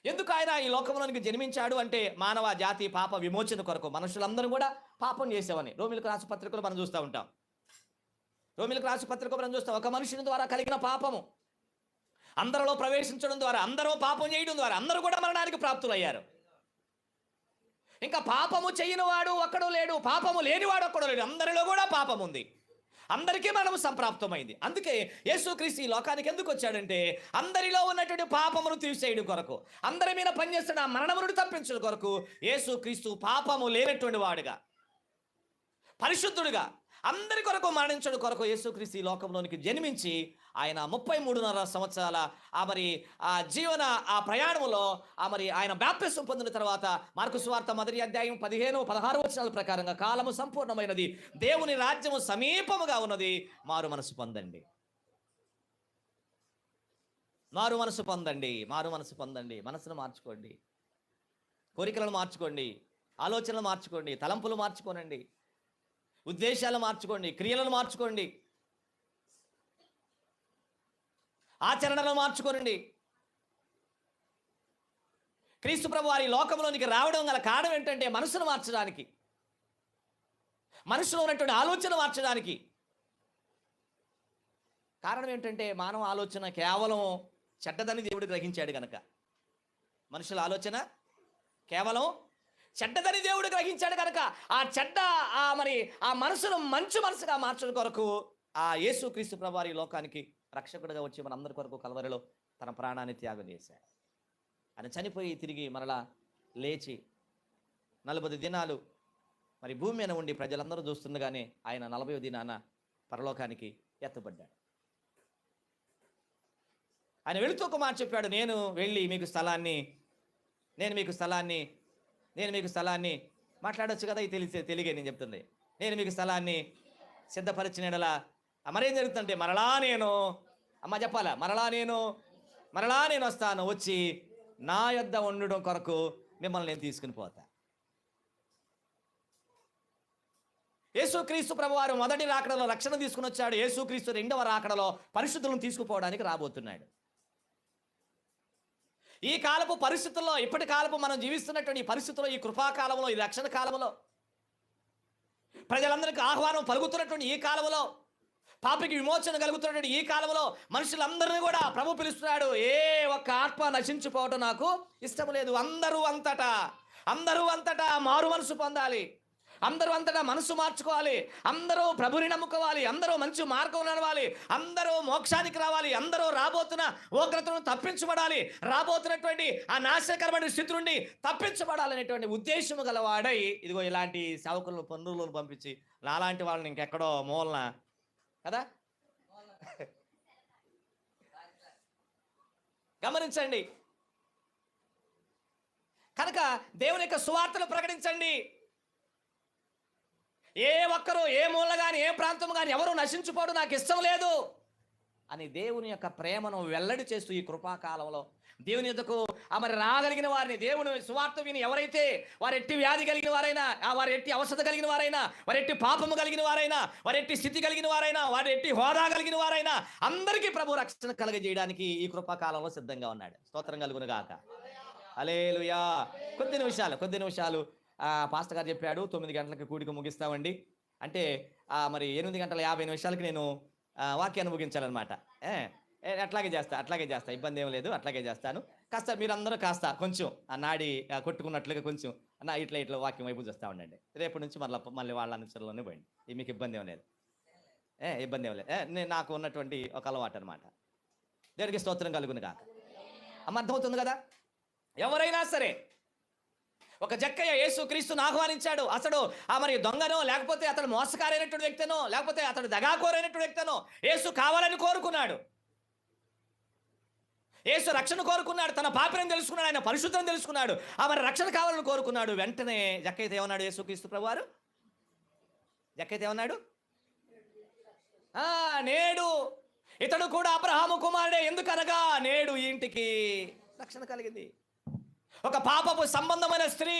ఎందుకు ఆయన ఈ లోకంలోనికి జన్మించాడు అంటే మానవ జాతి పాప విమోచన కొరకు. మనుషులందరూ కూడా పాపం చేసేవని రోమిలకు రాసిన పత్రికలు మనం చూస్తూ ఉంటాం. ఒక మనుషుని ద్వారా కలిగిన పాపము అందరిలో ప్రవేశించడం ద్వారా, అందరూ పాపం చేయడం ద్వారా అందరూ కూడా మరణానికి ప్రాప్తులయ్యారు. ఇంకా పాపము చేయనివాడు ఒక్కడూ లేడు, పాపము లేనివాడు ఒక్కడూ లేడు, అందరిలో కూడా పాపం ఉంది, అందరికీ మనము సంప్రాప్తమైంది. అందుకే యేసుక్రీస్తు ఈ లోకానికి ఎందుకు వచ్చాడంటే అందరిలో ఉన్నటువంటి పాపమును తీసేయడం కొరకు, అందరి మీద పనిచేస్తున్న మరణమును తప్పించడం కొరకు యేసుక్రీస్తు పాపము లేనటువంటి వాడుగా, పరిశుద్ధుడుగా, అందరి కొరకు మరణించడం కొరకు యేసుక్రీస్తు ఈ లోకంలోనికి జన్మించి ఆయన 33.5 సంవత్సరాల ఆ జీవన ఆ ప్రయాణంలో ఆయన బాప్తిసం పొందిన తర్వాత మార్కు సువార్త 1వ అధ్యాయం 15-16 వచనాల ప్రకారంగా కాలము సంపూర్ణమైనది, దేవుని రాజ్యము సమీపముగా ఉన్నది, మారు మనసు పొందండి, మారు మనసు పొందండి, మారు మనసు పొందండి. మనసును మార్చుకోండి, కోరికలను మార్చుకోండి, ఆలోచనలు మార్చుకోండి, తలంపులు మార్చుకోనండి, ఉద్దేశాలు మార్చుకోండి, క్రియలను మార్చుకోండి, ఆచరణలు మార్చుకోనండి. క్రీస్తు ప్రభు వారి లోకంలోనికి రావడం గల కారణం ఏంటంటే మనసును మార్చడానికి, మనసులో ఉన్నటువంటి ఆలోచన మార్చడానికి. కారణం ఏంటంటే మానవ ఆలోచన కేవలం చెడ్డదని దేవుడు గ్రహించాడు గనక, మనుషుల ఆలోచన కేవలం చెడ్డదని దేవుడు గ్రహించాడు కనుక ఆ చెడ్డ ఆ మనసును మంచి మనసుగా మార్చడం కొరకు ఆ యేసుక్రీస్తు ప్రభు వారి లోకానికి రక్షకుడిగా వచ్చి మనందరి కొరకు కల్వరిలో తన ప్రాణాన్ని త్యాగం చేశాడు. ఆయన చనిపోయి తిరిగి మరలా లేచి 40 దినాలు భూమి మీద ఉండి ప్రజలందరూ చూస్తుండగానే ఆయన 40వ దినాన పరలోకానికి ఎత్తబడ్డాడు. ఆయన వెళుతూ ఒక మాట చెప్పాడు, నేను వెళ్ళి మీకు స్థలాన్ని మాట్లాడొచ్చు కదా, ఇది తెలిగే నేను చెప్తుంది. నేను మీకు స్థలాన్ని సిద్ధపరిచిన ఎడల మరేం జరుగుతుందంటే మరలా నేను చెప్పాలా, మరలా నేను వస్తాను, వచ్చి నా యొద్ద ఉండడం కొరకు మిమ్మల్ని నేను తీసుకుని పోతా. యేసుక్రీస్తు ప్రభువారు మొదటి రాకడలో రక్షణ తీసుకుని వచ్చాడు. యేసుక్రీస్తు రెండవ రాకడలో పరిశుద్ధులను తీసుకుపోవడానికి రాబోతున్నాడు. ఈ కాలపు పరిస్థితుల్లో, ఇప్పటి కాలపు మనం జీవిస్తున్నటువంటి ఈ పరిస్థితుల్లో, ఈ కృపాకాలంలో, ఈ రక్షణ కాలంలో, ప్రజలందరికీ ఆహ్వానం పలుకుతున్నటువంటి ఈ కాలంలో, పాపికి విమోచన కలుగుతున్నటువంటి ఈ కాలంలో మనుషులందరినీ కూడా ప్రభు పిలుస్తున్నాడు. ఏ ఒక్క ఆత్మ నశించిపోవటం నాకు ఇష్టం లేదు. అందరూ అంతటా మారు మనసు పొందాలి, అందరూ అంతటా మనసు మార్చుకోవాలి, అందరూ ప్రభుని నమ్ముకోవాలి, అందరూ మంచి మార్గం నడవాలి, అందరూ మోక్షానికి రావాలి, అందరూ రాబోతున్న ఉగ్రతను తప్పించబడాలి, రాబోతున్నటువంటి ఆ నాశకరమైన స్థితి నుండి తప్పించబడాలనేటువంటి ఉద్దేశము గలవాడై ఇదిగో ఇలాంటి సేవకులను పన్నులను పంపించి నాలాంటి వాళ్ళని ఇంకెక్కడో మూలన కదా గమనించండి. కనుక దేవుని యొక్క సువార్తను ప్రకటించండి. ఏ ఒక్కరు, ఏ మూల కానీ, ఏ ప్రాంతం కానీ ఎవరు నశించుకోవడం నాకు ఇష్టం లేదు అని దేవుని యొక్క ప్రేమను వెల్లడి చేస్తూ ఈ కృపాకాలంలో దేవుని యొద్దకు రాగలిగిన వారిని, దేవుని సువార్త విని ఎవరైతే వారు ఎట్టి వ్యాధి కలిగిన వారైనా, వారు ఎట్టి అవసరం కలిగిన వారైనా, వారు ఎట్టి పాపము కలిగిన వారైనా, వారు ఎట్టి స్థితి కలిగిన వారైనా, వారు ఎట్టి హోదా కలిగిన వారైనా అందరికీ ప్రభు రక్షణ కలగజేయడానికి ఈ కృపాకాలంలో సిద్ధంగా ఉన్నాడు. స్తోత్రం కలుగును గాక. హల్లెలూయా. కొద్ది నిమిషాలు పాస్టర్ గారు చెప్పాడు 9 గంటలకు కూడిక ముగిస్తామండి అంటే 8:50 నేను వాక్యాన్ని ముగించాలన్నమాట. అట్లాగే చేస్తా, ఇబ్బంది ఏం లేదు, అట్లాగే చేస్తాను. కాస్త మీరందరూ కాస్త కొంచెం ఆ నాడి కొట్టుకున్నట్లుగా కొంచెం ఇట్లా వాక్యం వైపు చూస్తూ ఉండండి. రేపటి నుంచి మళ్ళీ వాళ్ళ అనుసరణలోనే పోయింది. ఇది మీకు ఇబ్బంది ఏం లేదు, నేను నాకు ఉన్నటువంటి ఒక అలవాటు అనమాట. దేవునికి స్తోత్రం కలుగును కాక. అర్థమవుతుంది కదా. ఎవరైనా సరే, ఒక జక్కయ్య యేసుక్రీస్తును ఆహ్వానించాడు. అతడు దొంగనో, లేకపోతే అతడు మోసకారైనటువంటి వ్యక్తినో, లేకపోతే అతడు దగాకోరైనటువంటి వ్యక్తినో యేసు కావాలని కోరుకున్నాడు. యేసు రక్షణ కోరుకున్నాడు. తన పాపిని తెలుసుకున్నాడు, ఆయన పరిశుద్ధం తెలుసుకున్నాడు. రక్షణ కావాలని కోరుకున్నాడు. వెంటనే జక్కయ్య ఏమన్నాడు? యేసుక్రీస్తు ప్రభువారు జక్కయ్య ఏమన్నాడు? నేడు ఇతడు కూడా అబ్రహాము కుమారుడే, ఎందుకనగా నేడు ఈ ఇంటికి రక్షణ కలిగింది. ఒక పాపపు సంబంధమైన స్త్రీ,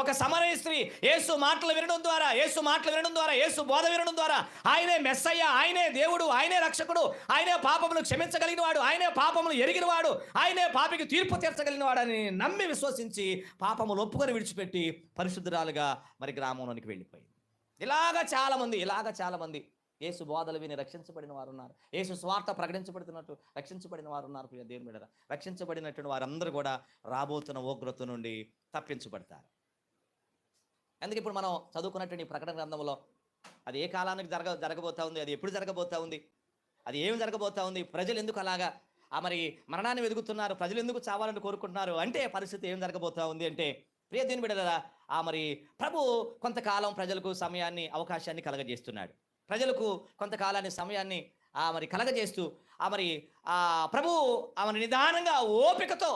ఒక సమరయ స్త్రీ యేసు మాటలు వినడం ద్వారా, యేసు బోధ వినడం ద్వారా ఆయనే మెస్సయ్య, ఆయనే దేవుడు, ఆయనే రక్షకుడు, ఆయనే పాపమును క్షమించగలిగిన వాడు, ఆయనే పాపమును ఎరిగిన వాడు, ఆయనే పాపికి తీర్పు తీర్చగలిగిన వాడని నమ్మి విశ్వసించి పాపములు ఒప్పుకొని విడిచిపెట్టి పరిశుద్ధురాలుగా గ్రామంలోనికి వెళ్ళిపోయింది. ఇలాగా చాలా మంది యేసు బోధలు విని రక్షించబడిన వారు ఉన్నారు. యేసు స్వార్థ ప్రకటించబడుతున్నట్టు రక్షించబడిన వారు ఉన్నారు. దేవుని మీద రక్షించబడినటువంటి వారందరూ కూడా రాబోతున్న ఉగ్రత నుండి తప్పించబడతారు. అందుకే ఇప్పుడు మనం చదువుకున్నటువంటి ప్రకటన గ్రంథంలో అది ఏ కాలానికి జరగబోతా ఉంది, అది ఎప్పుడు జరగబోతా ఉంది, అది ఏమి జరగబోతా ఉంది, ప్రజలు ఎందుకు అలాగా మరణాన్ని వెతుకుతున్నారు, ప్రజలు ఎందుకు చావాలని కోరుకుంటున్నారు అంటే పరిస్థితి ఏం జరగబోతా ఉంది అంటే, ప్రియ దేవుని బిడ్డలారా, మరి ప్రభు కొంతకాలం ప్రజలకు సమయాన్ని అవకాశాన్ని కలగజేస్తున్నాడు. ప్రజలకు కొంతకాలాన్ని సమయాన్ని మరి కలగజేస్తూ మరి ప్రభు ఆమెను నిదానంగా ఓపికతో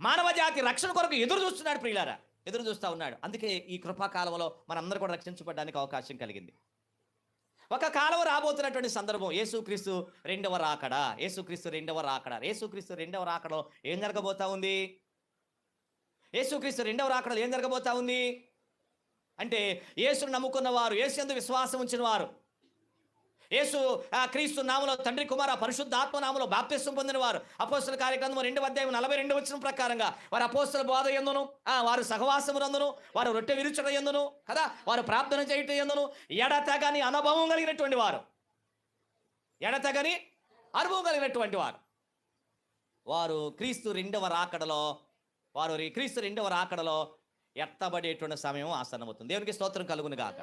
మానవ జాతి రక్షణ కొరకు ఎదురు చూస్తున్నాడు. ప్రియులారా, ఎదురు చూస్తూ ఉన్నాడు. అందుకే ఈ కృపాకాలంలో మనందరూ కూడా రక్షించబడడానికి అవకాశం కలిగింది. ఒక కాలం రాబోతున్నటువంటి సందర్భం యేసుక్రీస్తు రెండవ రాకడ. యేసుక్రీస్తు రెండవ రాకడ. యేసుక్రీస్తు రెండవ రాకడలో ఏం జరగబోతా ఉంది? యేసుక్రీస్తు రెండవ రాకడలో ఏం జరగబోతా ఉంది అంటే, యేసును నమ్ముకున్న వారు, యేసు యందు విశ్వాసం ఉంచిన వారు, యేసు క్రీస్తు నామములో తండ్రి కుమార పరిశుద్ధాత్మ నామములో బాప్తిస్మం పొందిన వారు, అపోస్తల కార్యగ్రంథము 2:42 ప్రకారంగా వారు అపోస్తల బోధ యందును, వారు సహవాసమునందును, వారు రొట్టె విరుచుట యందును కదా, వారు ప్రార్థన చేయటం యందును ఎడతెగని అనుభవం కలిగినటువంటి వారు, ఎడతెగని అనుభవం కలిగినటువంటి వారు, వారు క్రీస్తు రెండవ రాకడలో ఎత్తబడేటువంటి సమయం ఆసన్నమవుతుంది. దేవునికి స్తోత్రం కలుగును గాక.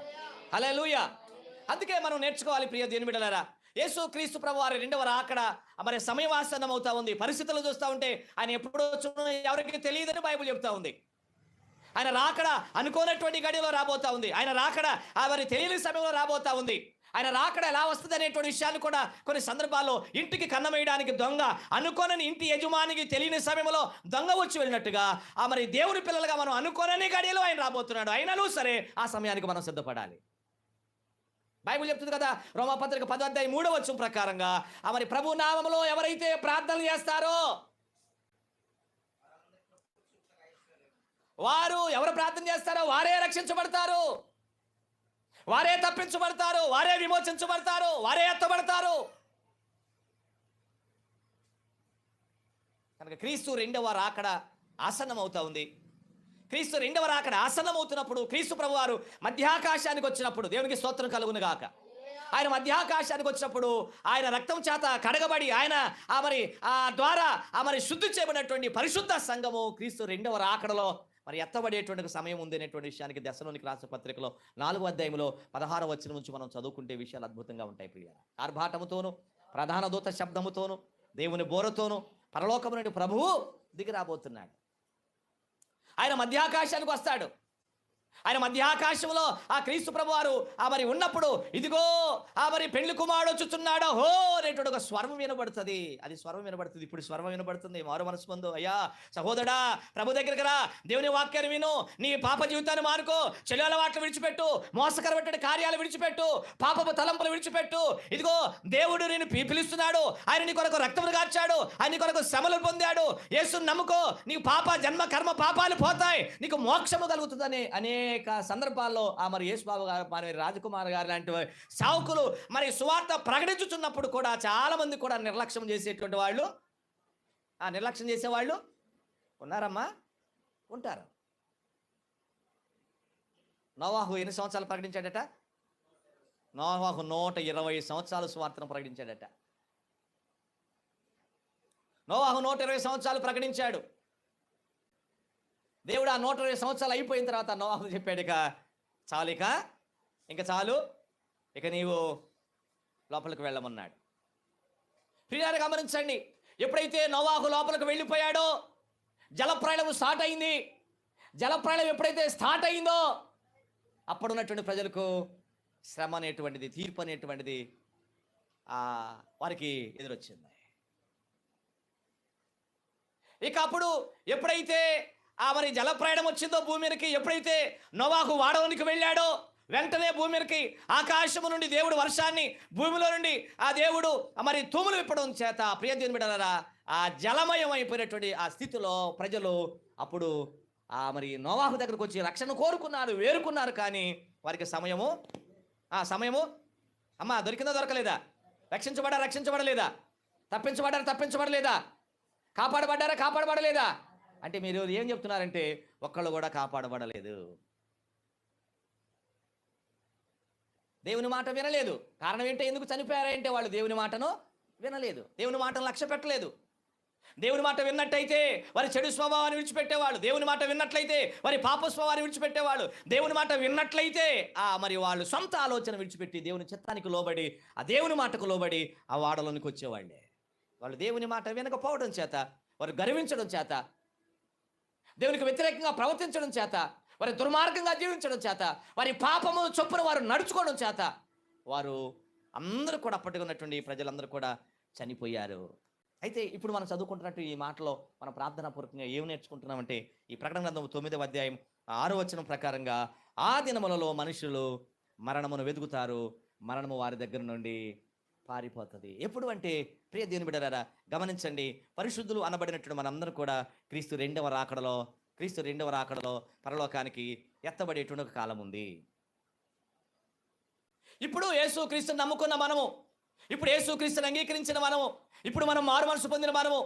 హల్లెలూయా. అందుకే మనం నేర్చుకోవాలి ప్రియ దేవుని బిడ్డలారా, యేసు క్రీస్తు ప్రభు వారి రెండవ రాకడ మరి సమయం ఆసన్నం అవుతా ఉంది. పరిస్థితులు చూస్తూ ఉంటే ఆయన ఎప్పుడో ఎవరికి తెలియదని బైబిల్ చెప్తా ఉంది. ఆయన రాకడ అనుకోనటువంటి గడిలో రాబోతా ఉంది. ఆయన రాకడ మరి తెలియని సమయంలో రాబోతా ఉంది. ఆయన రాకడ ఎలా వస్తుంది అనేటువంటి విషయాన్ని కూడా కొన్ని సందర్భాల్లో ఇంటికి కన్నమేయడానికి దొంగ అనుకోనని ఇంటి యజమానికి తెలియని సమయంలో దొంగ వచ్చి వెళ్ళినట్టుగా మరి దేవుని పిల్లలుగా మనం అనుకోనని గడిలో ఆయన రాబోతున్నాడు. అయినను సరే ఆ సమయానికి మనం సిద్ధపడాలి. బైబిల్ చెప్తుంది కదా, రోమాపత్రిక 10:3 ప్రకారంగా మరి ప్రభు నామములో ఎవరైతే ప్రార్థనలు చేస్తారో వారు, ఎవరు ప్రార్థన చేస్తారో వారే రక్షించబడతారు, వారే తప్పించబడతారు, వారే విమోచించబడతారు, వారే ఎత్తబడతారు. కనుక క్రీస్తు రెండవ రాకడ ఆసన్నం అవుతా ఉంది. క్రీస్తు రెండవ రాకడ ఆసన్నం అవుతున్నప్పుడు క్రీస్తు ప్రభు వారు మధ్యాకాశానికి వచ్చినప్పుడు, దేవునికి స్తోత్రం కలుగును గాక, ఆయన మధ్యాకాశానికి వచ్చినప్పుడు ఆయన రక్తం చేత కడగబడి ఆయన మరి ద్వారా మరి శుద్ధి చేయబడినటువంటి పరిశుద్ధ సంఘము క్రీస్తు రెండవ రాకడలో మరి ఎత్తబడేటువంటి సమయం ఉంది అనేటువంటి విషయానికి దశలోనికి రాసిన పత్రికలో 4:16 నుంచి మనం చదువుకుంటే విషయాలు అద్భుతంగా ఉంటాయి ప్రియ. ఆర్భాటముతోను ప్రధాన దూత శబ్దముతోను దేవుని బోరతోను పరలోకము నుండి ప్రభువు దిగి రాబోతున్నాడు. ఆయన మధ్యాకాశానికి వస్తాడు. ఆయన మధ్యాకాశంలో క్రీస్తు ప్రభు వారు మరి ఉన్నప్పుడు ఇదిగో మరి పెళ్లి కుమారుడు వచ్చుచున్నాడు హో అనేటువంటి ఒక స్వరం వినబడుతుంది. అది స్వరం వినబడుతుంది. ఇప్పుడు స్వరం వినబడుతుంది. మారు మనసు పొందు, అయ్యా సహోదరా ప్రభు దగ్గరికి రా, దేవుని వాక్యాన్ని విను, నీ పాప జీవితాన్ని మానుకో, చెడు అలవాట్లు విడిచిపెట్టు, మోసకరమైన కార్యాలు విడిచిపెట్టు, పాపపు తలంపులు విడిచిపెట్టు. ఇదిగో దేవుడు నేను పిలుస్తున్నాడు. ఆయన నీ కొరకు రక్తమును కార్చాడు, ఆయన నీ కొరకు శ్రమలు పొందాడు. యేసుని నమ్ముకో, నీకు పాప జన్మ కర్మ పాపాలు పోతాయి, నీకు మోక్షము కలుగుతుందని అనేక సందర్భాల్లో మరి యేసుబాబు గారు, మరి రాజకుమార్ గారు లాంటి సావుకులు మరి సువార్త ప్రకటించుతున్నప్పుడు కూడా చాలా మంది కూడా నిర్లక్ష్యం చేసేటువంటి వాళ్ళు, నిర్లక్ష్యం చేసేవాళ్ళు ఉన్నారమ్మా, ఉంటారు. నోవాహు ఎన్ని సంవత్సరాలు ప్రకటించాడట? నోవాహు 120 సంవత్సరాలు సువార్తను ప్రకటించాడట. నోవాహు 120 సంవత్సరాలు ప్రకటించాడు. దేవుడు 120 సంవత్సరాలు అయిపోయిన తర్వాత నోవాహు చెప్పాడు, ఇంకా చాలు, ఇక నీవు లోపలికి వెళ్ళమన్నాడు. ప్రియులారా గమనించండి, ఎప్పుడైతే నోవాహు లోపలికి వెళ్ళిపోయాడో జలప్రళయం స్టార్ట్ అయింది. జలప్రళయం ఎప్పుడైతే స్టార్ట్ అయిందో అప్పుడున్నటువంటి ప్రజలకు శ్రమ అనేటువంటిది, తీర్పు అనేటువంటిది వారికి ఎదురొచ్చింది. ఇక అప్పుడు ఎప్పుడైతే మరి జలప్రయాణం వచ్చిందో భూమి మీదకి, ఎప్పుడైతే నోవాహు వాడవనికి వెళ్ళాడో వెంటనే భూమి మీదకి ఆకాశము నుండి దేవుడు వర్షాన్ని, భూమిలో నుండి దేవుడు మరి తూములు విప్పడం చేత ప్రియ దేవుని బిడ్డలారా జలమయం అయిపోయినటువంటి స్థితిలో ప్రజలు అప్పుడు మరి నోవాహు దగ్గరకు వచ్చి రక్షణ కోరుకున్నారు, వేరుకున్నారు. కానీ వారికి సమయము అమ్మా దొరికిందా దొరకలేదా? రక్షించబడలేదా? తప్పించబడలేదా? కాపాడబడలేదా? అంటే మీరు ఏం చెప్తున్నారంటే ఒక్కళ్ళు కూడా కాపాడబడలేదు, దేవుని మాట వినలేదు. కారణం ఏంటో, ఎందుకు చనిపోయారంటే వాళ్ళు దేవుని మాటను వినలేదు, దేవుని మాటను లక్ష్య పెట్టలేదు. దేవుని మాట విన్నట్టయితే వారి చెడు స్వభావాన్ని విడిచిపెట్టేవాళ్ళు, దేవుని మాట విన్నట్లయితే వారి పాప స్వభావాన్ని విడిచిపెట్టేవాళ్ళు, దేవుని మాట విన్నట్లయితే మరి వాళ్ళు సొంత ఆలోచన విడిచిపెట్టి దేవుని చిత్తానికి లోబడి దేవుని మాటకు లోబడి వాడలోనికి వచ్చేవాళ్ళే. వాళ్ళు దేవుని మాట వినకపోవడం చేత, వారు గర్వించడం చేత, దేవునికి వ్యతిరేకంగా ప్రవర్తించడం చేత, వారి దుర్మార్గంగా జీవించడం చేత, వారి పాపము చొప్పున వారు నడుచుకోవడం చేత వారు అందరూ కూడా అప్పటికి ఉన్నటువంటి ప్రజలందరూ కూడా చనిపోయారు. అయితే ఇప్పుడు మనం చదువుకుంటున్నట్టు ఈ మాటలో మనం ప్రార్థనా పూర్వకంగా ఏం నేర్చుకుంటున్నామంటే, ఈ ప్రకటన గ్రంథం 9వ అధ్యాయం 6వ వచనం ప్రకారంగా ఆ దినములలో మనుషులు మరణమును వెతుకుతారు, మరణము వారి దగ్గర నుండి పారిపోతుంది. ఎప్పుడు అంటే ప్రియ దేవుని బిడ్డలారా గమనించండి, పరిశుద్ధులు అనబడినటువంటి మనందరూ కూడా క్రీస్తు రెండవ రాకడలో పరలోకానికి ఎత్తబడేటువంటి ఒక కాలం ఉంది. ఇప్పుడు యేసుక్రీస్తుని నమ్ముకున్న మనము, ఇప్పుడు యేసుక్రీస్తుని అంగీకరించిన మనము, ఇప్పుడు మనం మారు మనసు పొందిన మనము,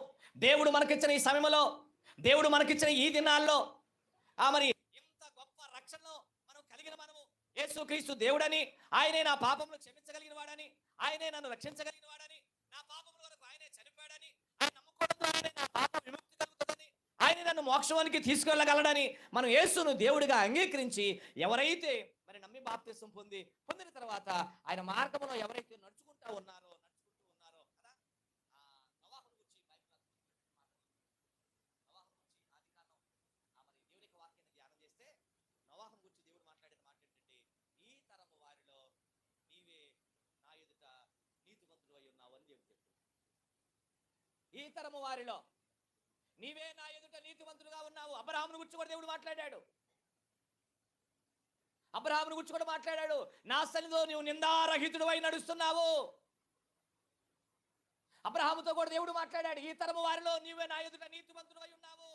దేవుడు మనకిచ్చిన ఈ సమయంలో, దేవుడు మనకిచ్చిన ఈ దినాల్లో మరి ఇంత గొప్ప రక్షణలో మనం కలిగిన మనము, యేసుక్రీస్తు దేవుడని, ఆయనే నా పాపములు క్షమించగలిగిన వాడని, ఆయనే నన్ను రక్షించగలిగిన వాడని, నా పాపముల వరకు ఆయనే చనిపోయాడని, ఆయన నమ్ముకోవడం ద్వారానే నా పాప విముక్తి కలుగుతుందని, ఆయనే నన్ను మోక్షానికి తీసుకెళ్ళగలడని మనం యేసును దేవుడిగా అంగీకరించి ఎవరైతే మరి నమ్మి బాప్తిసం పొందిన తర్వాత ఆయన మార్గంలో ఎవరైతే నడుచుకుంటూ ఉన్నారో కదా, నోవాహును గురించి మరి దేవుని యొక్క వాక్యాన్ని ధ్యానం చేస్తే, నోవాహును గురించి దేవుడు మాట్లాడిన మాట ఏంటంటే, ఈ తరము వారిలో నీవే నా ఎదుట నీతిమంతుడు అయి ఉన్నావు అని దేవుడు చెప్పాడు. ఈ తరము వారిలో నీవే నా ఎదుట నీతిమంతుడుగా ఉన్నావు. అబ్రహామును గురించి కూడా దేవుడు మాట్లాడాడు. అబ్రహామును గురించి కూడా మాట్లాడాడు, నా సన్నిధిలో నీవు నిందారహితుడు అయి నడుస్తున్నావు. అబ్రహాముతో కూడా దేవుడు మాట్లాడాడు, ఈ తరము వారిలో నీవే నా ఎదుట నీతిమంతుడు అయి ఉన్నావు.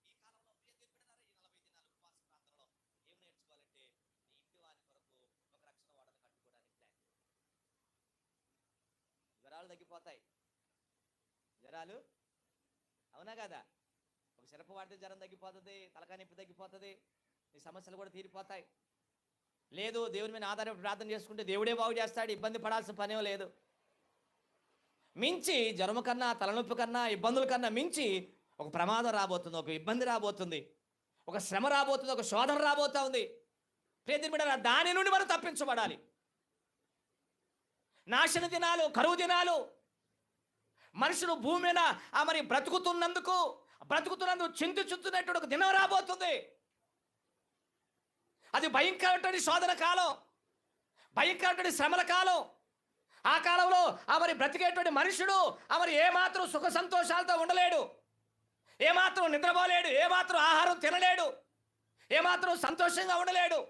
ఈ కాలంలో ప్రియ దేవుని బిడ్డలారా, ఈ 40 దినాలు ఉపవాస ప్రాంతంలో ఏం నేర్చుకోవాలంటే, నీ ఇంటి వారి కొరకు ఒక రక్షణ వాడను కట్టుకోవడానికి ప్లాన్ చేయాలి. జ్వరాలు తగ్గిపోతాయి, జ్వరాలు అవునా కదా, ఒక సిరపు వాడితే జ్వరం తగ్గిపోతుంది, తలకాయ నొప్పి తగ్గిపోతుంది, నీ సమస్యలు కూడా తీరిపోతాయి. లేదు దేవుని మీద ఆధారపడి ప్రార్థన చేసుకుంటే దేవుడే బాగు చేస్తాడు, ఇబ్బంది పడాల్సిన పనే లేదు. మించి జ్వరము కన్నా, తలనొప్పి కన్నా, ఇబ్బందుల కన్నా మించి ఒక ప్రమాదం రాబోతుంది, ఒక ఇబ్బంది రాబోతుంది, ఒక శ్రమ రాబోతుంది, ఒక శోధన రాబోతా ఉంది. ప్రియమైన బిడ్డలారా, దాని నుండి మనం తప్పించబడాలి. నాశన దినాలు, కరువు దినాలు, మనుషులు భూమి మీద మరి బ్రతుకుతున్నందుకు చింతిస్తున్నటువంటి ఒక దినం రాబోతుంది. అది భయంకరమైన శోధన కాలం, భయంకరమైన శ్రమల కాలం. ఆ కాలంలో మరి బ్రతికేటువంటి మనుషుడు మరి ఏమాత్రం సుఖ సంతోషాలతో ఉండలేడు, ఏమాత్రం నిద్రపోలేడు, ఏమాత్రం ఆహారం తినలేడు, ఏమాత్రం సంతోషంగా ఉండలేడు.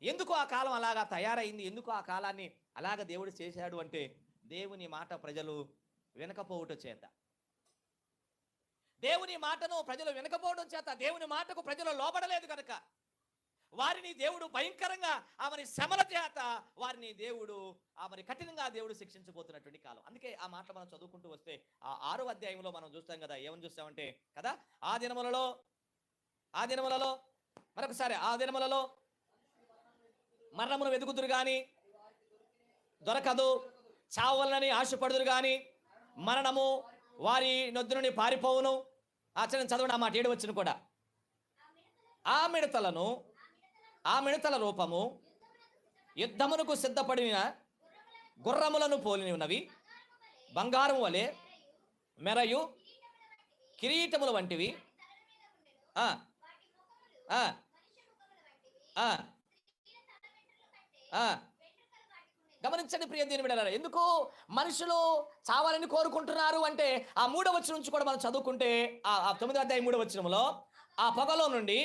ఎందుకు ఆ కాలం అలాగా తయారైంది, ఎందుకు ఆ కాలాన్ని అలాగ దేవుడు చేశాడు అంటే, దేవుని మాట ప్రజలు వినకపోవటం చేత, దేవుని మాటను ప్రజలు వినకపోవడం చేత, దేవుని మాటకు ప్రజలు లోబడలేదు కనుక వారిని దేవుడు భయంకరంగా మరి శ్రమల చేత వారిని దేవుడు మరి కఠినంగా దేవుడు శిక్షించబోతున్నటువంటి కాలం. అందుకే ఆ మాట మనం చదువుకుంటూ వస్తే ఆ 6వ అధ్యాయంలో మనం చూస్తాం కదా, ఏమని చూస్తామంటే కదా, ఆ దినములలో మరొకసారి, ఆ దినములలో మరణమును వెతుకుదురు గాని దొరకదు, చావలనని ఆశపడుదురు గాని మరణము వారి నొద్దు నుండి పారిపోవును. ఆచరణ చదవండి ఆ మాట 7వ వచనం కూడా. ఆ మిడతల రూపము యుద్ధమునకు సిద్ధపడిన గుర్రములను పోలి ఉన్నవి, బంగారం వలె మెరయు కిరీటముల వంటివి. గమనించండి ప్రియ దేవుని బిడ్డలారా, ఎందుకు మనుషులు చావాలని కోరుకుంటున్నారు అంటే, ఆ 3వ వచనం నుంచి కూడా మనం చదువుకుంటే, ఆ 9వ అధ్యాయం 3వ వచనంలో, ఆ పొగలో నుండి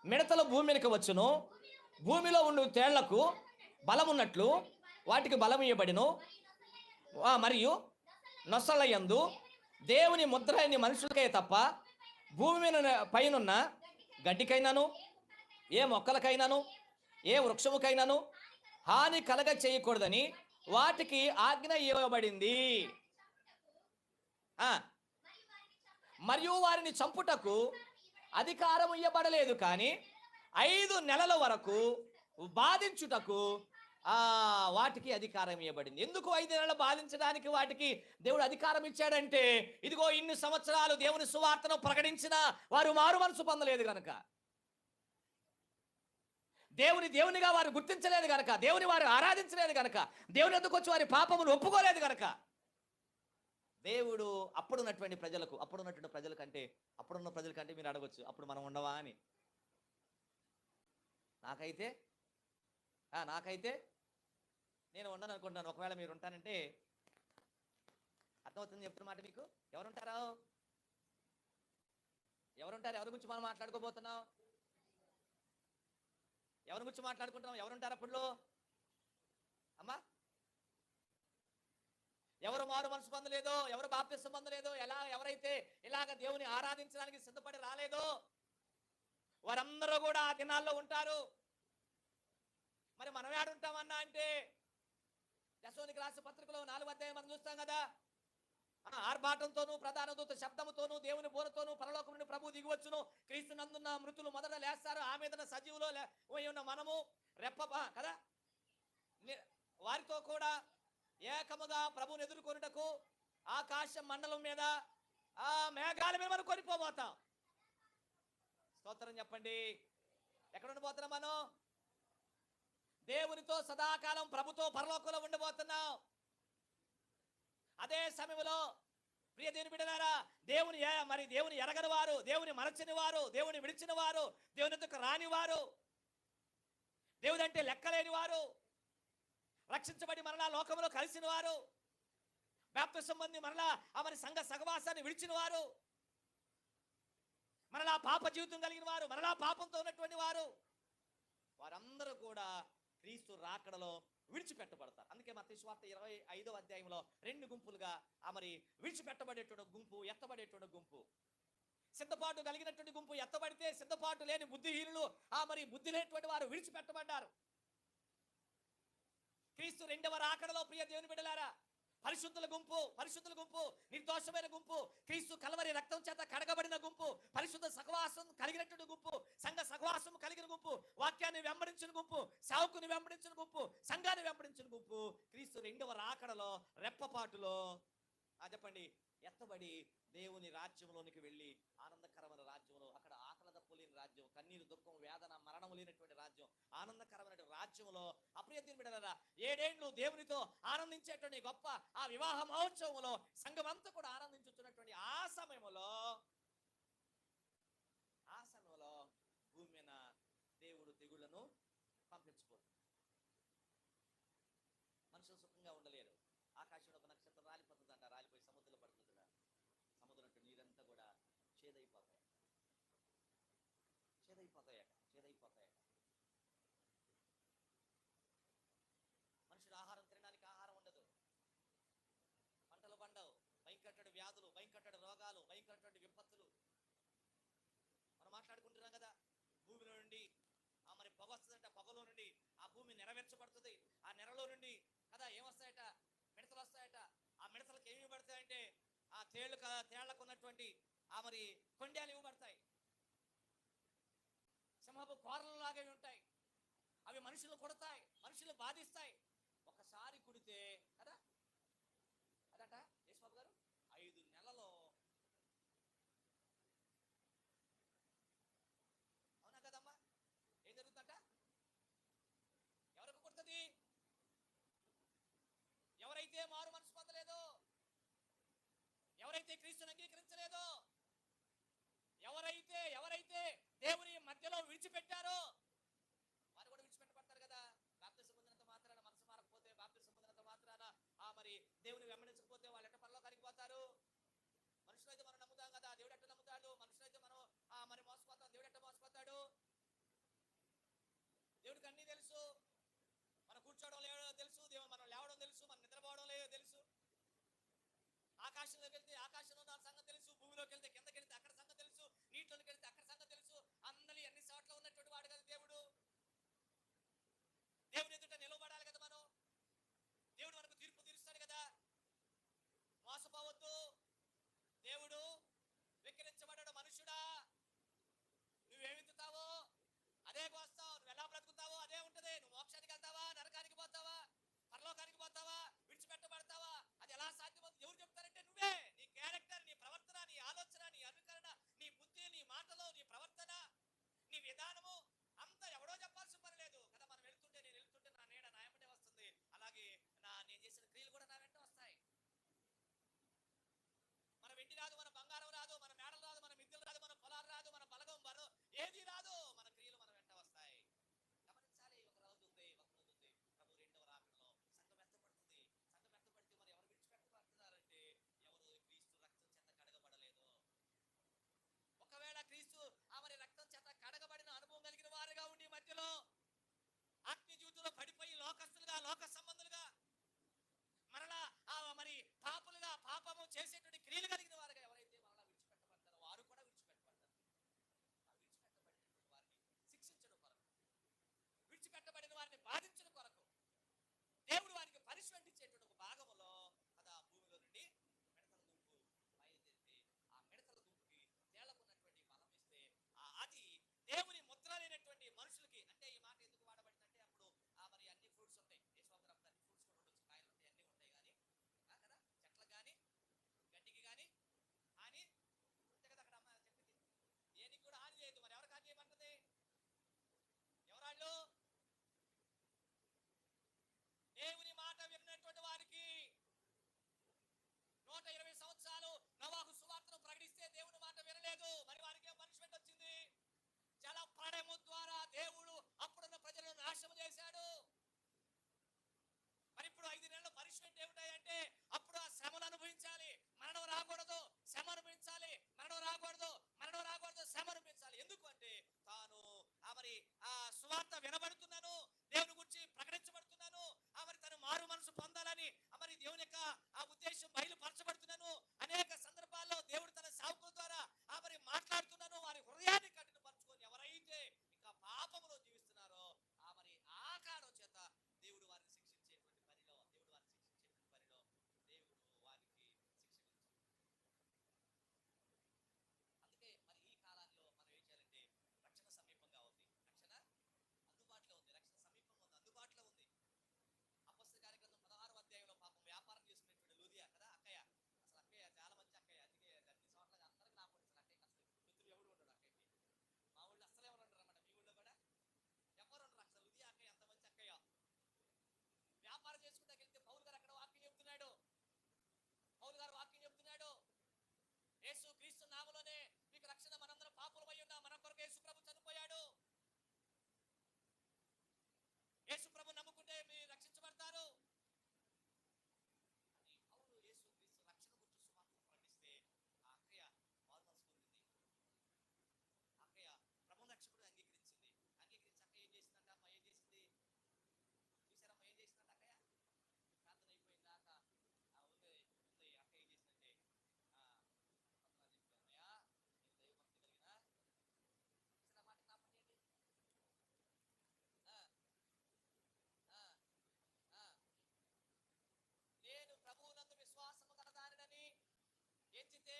మిడతలు భూమి మీదకి వచ్చును, భూమిలో ఉండు తేళ్లకు బలమున్నట్లు వాటికి బలం ఇవ్వబడిను, మరియు నొసళ్ళ యందు దేవుని ముద్ర అయిన మనుషులకే తప్ప భూమి మీద పైనున్న గడ్డికైనాను, ఏ మొక్కలకైనాను, ఏ వృక్షముకైనాను హాని కలగ చేయకూడదని వాటికి ఆజ్ఞ ఇవ్వబడింది. మరియు వారిని చంపుటకు అధికారం ఇవ్వబడలేదు, కానీ 5 నెలల వరకు బాధించుటకు వాటికి అధికారం ఇవ్వబడింది. ఎందుకు 5 నెలలు బాధించడానికి వాటికి దేవుడు అధికారం ఇచ్చాడంటే, ఇదిగో ఇన్ని సంవత్సరాలు దేవుని సువార్తను ప్రకటించిన వారు మారు మనసు పొందలేదు కనుక, దేవునిగా వారు గుర్తించలేదు కనుక, దేవుని వారు ఆరాధించలేదు కనుక, దేవుని ఎదుకు వచ్చి వారి పాపమును ఒప్పుకోలేదు కనుక, దేవుడు అప్పుడున్నటువంటి ప్రజలకంటే అప్పుడున్న ప్రజలకంటే మీరు అడగొచ్చు, అప్పుడు మనం ఉండవా అని. నాకైతే నేను ఉండను అనుకుంటున్నాను. ఒకవేళ మీరు ఉంటానంటే అర్థమవుతుంది చెప్తున్న మాట మీకు. ఎవరుంటారు? ఎవరి గురించి మనం మాట్లాడుకోబోతున్నాం? ఎవరి గురించి మాట్లాడుకుంటున్నాం? ఎవరుంటారు అప్పుడులో? అమ్మా, ఎవరు మారు మనసు పొందలేదో, ఎవరు బాప్తిస్మం పొందలేదో, ఎవరైతే ఇలాగ దేవుని ఆరాధించడానికి సిద్ధపడి రాలేదో వారందరూ కూడా ఆ దినాల్లో ఉంటారు. మరి మనం ఏడుంటామన్నా అంటే దశలోనికి రాసిన పత్రికలో 4వ అధ్యాయం మనం చూస్తాం కదా. ఆర్భాటంతోనూ ప్రధాన దూత శబ్దముతోనూ దేవుని బోరతోనూ పరలోకం నుండి ప్రభు దిగివచ్చును. క్రీస్తు నందున్న మృతులు మొదట లేస్తారు, ఆ మీదన సజీవులో ఉన్న మనము కదా వారితో కూడా ఏకముగా ప్రభువుని ఎదుర్కొనుటకు ఆకాశ మండలం మీద ఆ మేఘాల మీద మనం కొనిపోబోతాం. స్తోత్రం చెప్పండి. ఎక్కడ ఉండిపోతున్నాం మనం? దేవునితో సదాకాలం ప్రభుతో పరలోకంలో ఉండబోతున్నాం. అదే సమయంలో ప్రియ దేవుని బిడ్డలారా, దేవుని ఎరగని వారు, దేవుని మరచని వారు, దేవుని విడిచిన వారు, దేవుని ఎదుకు రాని వారు, దేవుని అంటే లెక్కలేని వారు, రక్షించబడి మరలా లోకంలో కలిసిన వారు, బాప్తిసం పొంది మరలా మరి సంఘ సహవాసాన్ని విడిచిన వారు, మరలా పాప జీవితం కలిగిన వారు, మరలా పాపంతో ఉన్నటువంటి వారు, వారందరూ కూడా క్రీస్తు రాకడలో విడిచిపెట్టబడతారు. అందుకే మత్తయి సువార్త 25వ అధ్యాయంలో 2 గుంపులుగా మరి విడిచిపెట్టబడేటువంటి గుంపు, ఎత్తబడేటువంటి గుంపు. సిద్ధపాటు కలిగినటువంటి గుంపు ఎత్తబడితే, సిద్ధపాటు లేని బుద్ధిహీనులు మరి బుద్ధి లేనటువంటి వారు విడిచిపెట్టబడ్డారు. క్రీస్తు 2వ రాకడలో ప్రియ దేవుని బిడ్డలారా, పరిశుద్ధుల గుంపు, నిర్దోషమైన గుంపు, క్రీస్తు కల్వరి రక్తం చేత కడగబడిన గుంపు, పరిశుద్ధ సహవాసం కలిగినటువంటి గుంపు, సంఘ సహవాసం కలిగిన గుంపు, వాక్యాన్ని వెంబడించిన గుంపు, సేవకుని వెంబడించిన గుంపు, సంఘాన్ని వెంబడించిన గుంపు క్రీస్తు 2వ రాకడలో రెప్పపాటులో చెప్పండి ఎత్తబడి దేవుని రాజ్యంలోనికి వెళ్ళి ఆనందకరమైన రాజ్యంలో, అక్కడ ఆకలి దప్పులేని రాజ్యం, కన్నీరు దుఃఖం వేదన మరణం లేనటువంటి రాజ్యం, ఆనందకరమైన రాజ్యంలో అప్రియతని బిడ్డలారా 7 ఏళ్ళు దేవునితో ఆనందించేటువంటి గొప్ప ఆ వివాహ మహోత్సవంలో సంఘమంతా కూడా ఆనందించుతున్నటువంటి ఆ సమయంలో భూమి మీద దేవుడు తెగుళ్లను పంపించబోతుంది. మనుషులు సుఖంగా ఉండలేరు. ఆకాశంలో ఒక నక్షత్రం రాలిపోతుందంట, రాలిపోయి సముద్రంలో పడుతుందా, సముద్రం నీరంతా కూడా చేదైపోతాయట. మనుషుడు ఆహారం తినడానికి ఆహారం ఉండదు, పంటలు పండవు, భయంకరమైన వ్యాధులు, భయంకరమైన రోగాలు, భయంకరమైన విపత్తులు. మనం మాట్లాడుకుంటున్నాం కదా, భూమిలో నుండి మరి పొగ వస్తుందంట, పొగలో నుండి ఆ భూమి నెరవేర్చబడుతుంది. ఆ నెరలో నుండి కదా ఏమొస్తాయట, మిడతలు వస్తాయట. ఆ మిడతలకు ఏమి పడతాయంటే ఆ తేళ్లకు ఉన్నటువంటి మరి కొండ్యాలు ఇవ్వబడతాయి. సింహపు కోరలు లాగా ఉంటాయి. అవి మనుషులు కొడతాయి, మనుషులు బాధిస్తాయి. ఒకసారి కుడితే కదా అదట యేసుబాబు గారు 5 నెలలో, అవునా కదమ్మా, ఏం జరుగుతుందట? ఎవరికి కుడుతుంది? ఎవరైతే మారు మనసు పొందలేదో, ఎవరైతే క్రీస్తుని అంగీకరించలేదో, ఎవరైతే దేవుని మధ్యలో విడిచిపెట్టారో వారు కూడా విడిచిపెట్టబడతారు కదా. బాప్తిసం పొందినంత మాత్రాన మనసు మారకపోతే, బాప్తిసం పొందినంత మాత్రాన మరి దేవుని వెంబడించకపోతే వాళ్ళు ఎట్ట పరలోకానికి పోతారు? మనుషులైతే మనం నమ్ముతాం కదా, దేవుడు ఎట్ట నమ్ముతాడు? మనుషులైతే మనం మరి మోసపోతాం, దేవుడు ఎట్ట మోసపోతాడు? దేవుడికి అన్నీ తెలుసు. మనం కూర్చోవడం తెలుసు, దేవుడు మనం లేవడం తెలుసు, మనం నిద్రపోవడం తెలుసు. ఆకాశంలోకి వెళ్తే ఆకాశంలో నా సంగతి తెలుసు, భూమిలోకి వెళ్తే కిందకి వెళ్తే అక్కడ సంగతి తెలుసు, నీటిలోకి వెళ్తే అక్కడ సంగతి తెలుసు. అందరి అన్ని చోట్ల ఉన్నటువంటి వాడు కదా దేవుడు. దేవుని ఎదుట నిలబడాలి కదా మనం. దేవుడు మనకు తీర్పు తీరుస్తాడు కదా. మోసపోవద్దు. దేవుడు వెక్కిరించబడ్డాడు. మనుషుడా, నువ్వేమిస్తావో అదే కోస్తావు, నువ్వు ఎలా బ్రతుకుతావో అదే ఉంటది. నువ్వు మోక్షానికి వెళ్తావా, నరకానికి పోతావా, పరలోకానికి పోతావా, విడిచిపెట్టబడతావా? అది ఎలా సాధ్యమవుతుంది? ఎవరు చెప్తారంటే నువ్వే. నీ క్యారెక్టర్, నీ ప్రవర్తన, నీ ఆలోచన, నీ అనుకరణ, నీ బుద్ధి, నీ మాటలో, నీ సువార్త వినబడుతున్నాను, దేవుని గురించి ప్రకటించబడుతున్నాను, మరి తను మారు మనసు పొందాలని మరి దేవుని యొక్క ఆ ఉద్దేశం బయలుపరచబడుతున్నాను. అనేక సందర్భాల్లో దేవుడు తన సేవకుల ద్వారా మరి మాట్లాడుతున్నాను. వారి హృదయాన్ని కఠినపరచుకొని ఎవరైతే ఇంకా పాపములో జీవిస్తున్నారో మరి ఆ కారణం చేత దేవుడు వారిని శిక్షించేటువంటి పనిలో దేవుడు వారికి శిక్ష. అందుకే మరి ఈ కాలంలో మనం ఏం చేయాలంటే, రక్షణ సమీపంగా ఉంది, రక్షణ అందుబాటులో ఉంది, రక్షణ సమీపంగా ఉంది, అందుబాటులో ఉంది. అపొస్తలుల కార్యక్రమం 16వ అధ్యాయంలో పాపం వ్యాపారం చేసుకునేటువంటి లూదియా కదా అక్కయ్య, అసలు అక్కయ్య చాలా మంచి అక్కయ్య. అందుకే అన్ని చోట్ల అందరికి నాకు అసలు అక్కయ్య అసలు మిత్రులు ఎవడు ఉండడు అక్కయ్యకి. మా ఊళ్ళో అసలు ఎవరు ఉండరు అన్నమాట. మీ ఊళ్ళో కూడా ఎవరు ఉండరు. అసలు లూదియా అక్కయ్య అంత మంచి అక్కయ్య. వ్యాపారం చేసుకుంటా వెళ్తే పౌలు గారు అక్కడ వాక్యం చెప్తున్నాడు. పౌలు గారు వాక్యం చెప్తున్నాడు, యేసు క్రీస్తు నామములోనే మీకు రక్షణ, మనందరం పాపులమై ఉన్నాం, మన కొరకు యేసు ప్రభు చనిపోయాడు, యేసు ప్రభు నమ్ముకుంటే మీరు రక్షించబడతారు అని పౌలు యేసు క్రీస్తు రక్షణ గురించి సువార్త ప్రకటిస్తే ఆ అక్కయ్య మారుమనసు పొందింది. అక్కయ్య ప్రభు రక్షకుడు అంగీకరించి అక్కయ్య ఏం చేసిందంట, అమ్మ ఏం చేసింది చూసారమ్మా, ఏం చేసిందంట అక్కయ్య? ప్రార్థన అయిపోయిన దాకా ఉంది అక్కయ్య ఏం చేసిందంటే, నేను ప్రభువునందు విశ్వాసము కలదానని ఎంచితే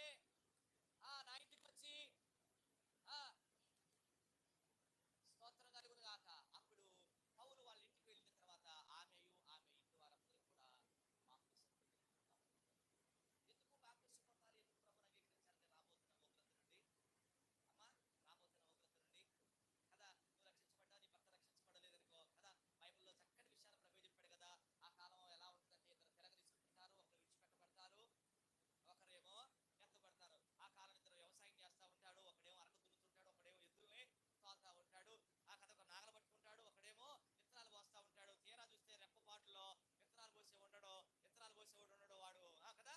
నా ఇంటికి వచ్చి స్తోత్రం కలుగును గాక. అప్పుడు పౌలు వాళ్ళ ఇంటికి వెళ్ళిన తర్వాత ఆమెయు ఆమె ఇంటి వారందరూ కూడా బాప్తిసం పొందారు. ఎందుకు బాప్తిసం పొందాలి, ఎందుకు ప్రభువుని అంగీకరించాలని? రాబోతున్న ఉగ్రత నుండి అమ్మా, రాబోతున్న ఉగ్రత నుండి కదా. నువ్వు రక్షించబడ్డా, నీ భర్త రక్షించబడలేదనుకో కదా, బైబిల్లో చక్కటి విషయాలు ప్రభు చెప్పాడు కదా. ఆ కాలం ఎలా ఉంటుందంటే, ఇద్దరు తిరగ తీసుకుంటారు, ఒకరు విడిచిపెట్టబడతారు, ఒకరేమో ఎత్తబడతారు. ఆ కాలం ఇద్దరు వ్యవసాయం చేస్తూ ఉంటాడు, ఒకడేమో అరక దున్నుతుంటాడు, ఒకడేమో ఎద్దులే తోలుతా ఉంటాడు. ఆ కథ ఒక నాగలు పట్టుకుంటాడు, ఒకడేమో విత్తనాలు పోస్తా ఉంటాడు. తీరా చూస్తే రెప్పపాటులో విత్తనాలు పోసేవాడు ఉండడు, వాడు కదా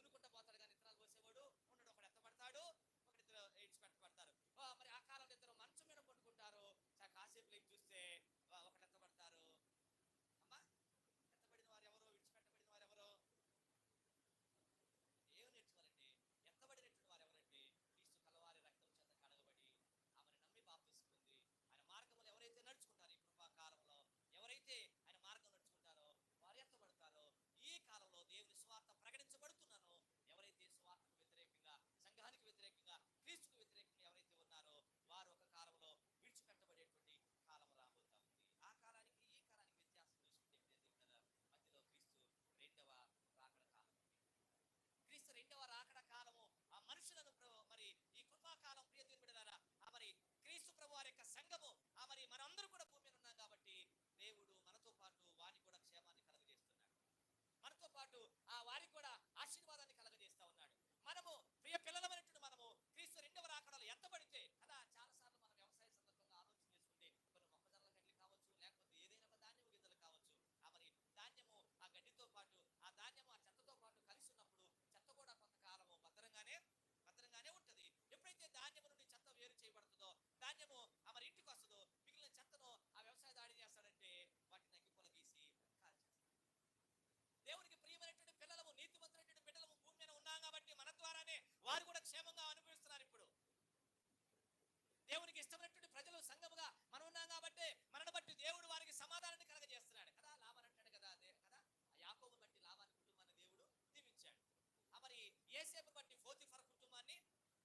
దున్నుకుంటా పోతాడు, కానీ విత్తనాలు పోసేవాడు ఉండడు. ఒకడు ఎత్తబడతాడు, ఒకరిద్దరు విడిచిపెట్టబడతారు. మరి ఆ కాలంలో ఇద్దరు మంచం మీద పట్టుకుంటారు, కాసేపు లేచి చూస్తే ఒకటి ఎత్తబడతారు. అమ్మా, ఎత్తబడిన వారు ఎవరో, విడిచిపెట్టబడిన వారు ఎవరో? ఏం నేర్చుకోవాలంటే, ఎత్తబడినటువంటి వారు ఎవరంటే, క్రీస్తు కలవారి రక్తం చేత కడగబడి ఆమెను నమ్మి బాప్తిసం పొంది ఆయన మార్గంలో ఎవరైతే నడుచుకుంటారో, ఈ కృపాకాలంలో ఎవరైతే ఆయన మార్గం నడుచుకుంటారో వారు ఎత్తబడతారో. ఈ కాలంలో దేవుని సువార్త ప్రకటించబడుతున్నానో, ఎవరైతే సువార్తకు వ్యతిరేకంగా, సంఘానికి వ్యతిరేకంగా, క్రీస్తుకు వ్యతిరేకంగా ఎవరైతే ఉన్నారో వారు ఒక కాలంలో విడిచిపెట్టబడేటువంటి కాలం రాబోతా ఉంది. ఆ కాలానికి ఈ కాలానికి వ్యత్యాసం చూసుకుంటే మధ్యలో క్రీస్తు రెండవ రాకడ కాలం. క్రీస్తు రెండవ రాకడ కాలము ఆ మనుషులను మరి ఈ కృపాకాలం ప్రియ దేవుని బిడ్డలారా, మరి క్రీస్తు ప్రభు వారి యొక్క సంఘము మరి మనందరూ కూడా భూమి మీద ఉన్నాం కాబట్టి దేవుడు మనతో పాటు వారికి కూడా క్షేమాన్ని కలుగజేస్తున్నాడు, మనతో పాటు వారికి కూడా ఆశీర్వాదాన్ని కలగజేస్తా ఉన్నాడు. మనము ప్రియ పిల్లలమైనటువంటి మనము క్రీస్తు రెండవ రాకడలో ఎత్తబడితే కదా, చాలా సార్లు మనం వ్యవసాయ సందర్భంగా ఆలోచన చేసుకుంటే కొన్ని మొక్కజొన్నల గడ్డి కావచ్చు, లేకపోతే ఏదైనా ఒక ధాన్యము గింజలు కావచ్చు, మరి ధాన్యము ఆ గడ్డితో పాటు, ఆ ధాన్యము ఆ చెత్తతో పాటు కలిసి ఉన్నప్పుడు చెత్త కూడా కొంతకాలము భద్రంగానే ఉంటది. ఎప్పుడైతే ధాన్యము నుండి చెత్త వేరు చేయబడుతుందో, ధాన్యము మరి ఇంటికి వస్తుందో, మిగిలిన చెత్తను ఆ వ్యవసాయ దాడి చేస్తాడంటే వాటిని అగ్గిపొల గీసి కాల్చేస్తాడు. దేవునికి ప్రియమైనటువంటి పిల్లలము, నీతిమంతులైనటువంటి బిడ్డలము భూమి మీద ఉన్నాం కాబట్టి మన ద్వారానే వారు కూడా క్షేమంగా అనుభవిస్తున్నారు. ఇప్పుడు దేవునికి ఇష్టమైనటువంటి ప్రజలు సంఘముగా మనం ఉన్నాం కాబట్టి మనను బట్టి దేవుడు వారికి సమాధానాన్ని కలగజేస్తున్నాడు కదా. లాభాన్ని అంటాడు కదా, అదే కదా, యాకోబును బట్టి లాభాన్ని కుటుంబాన్ని దేవుడు దీవించాడు. మరి యోసేపును బట్టి పోతీఫర్ కుటుంబాన్ని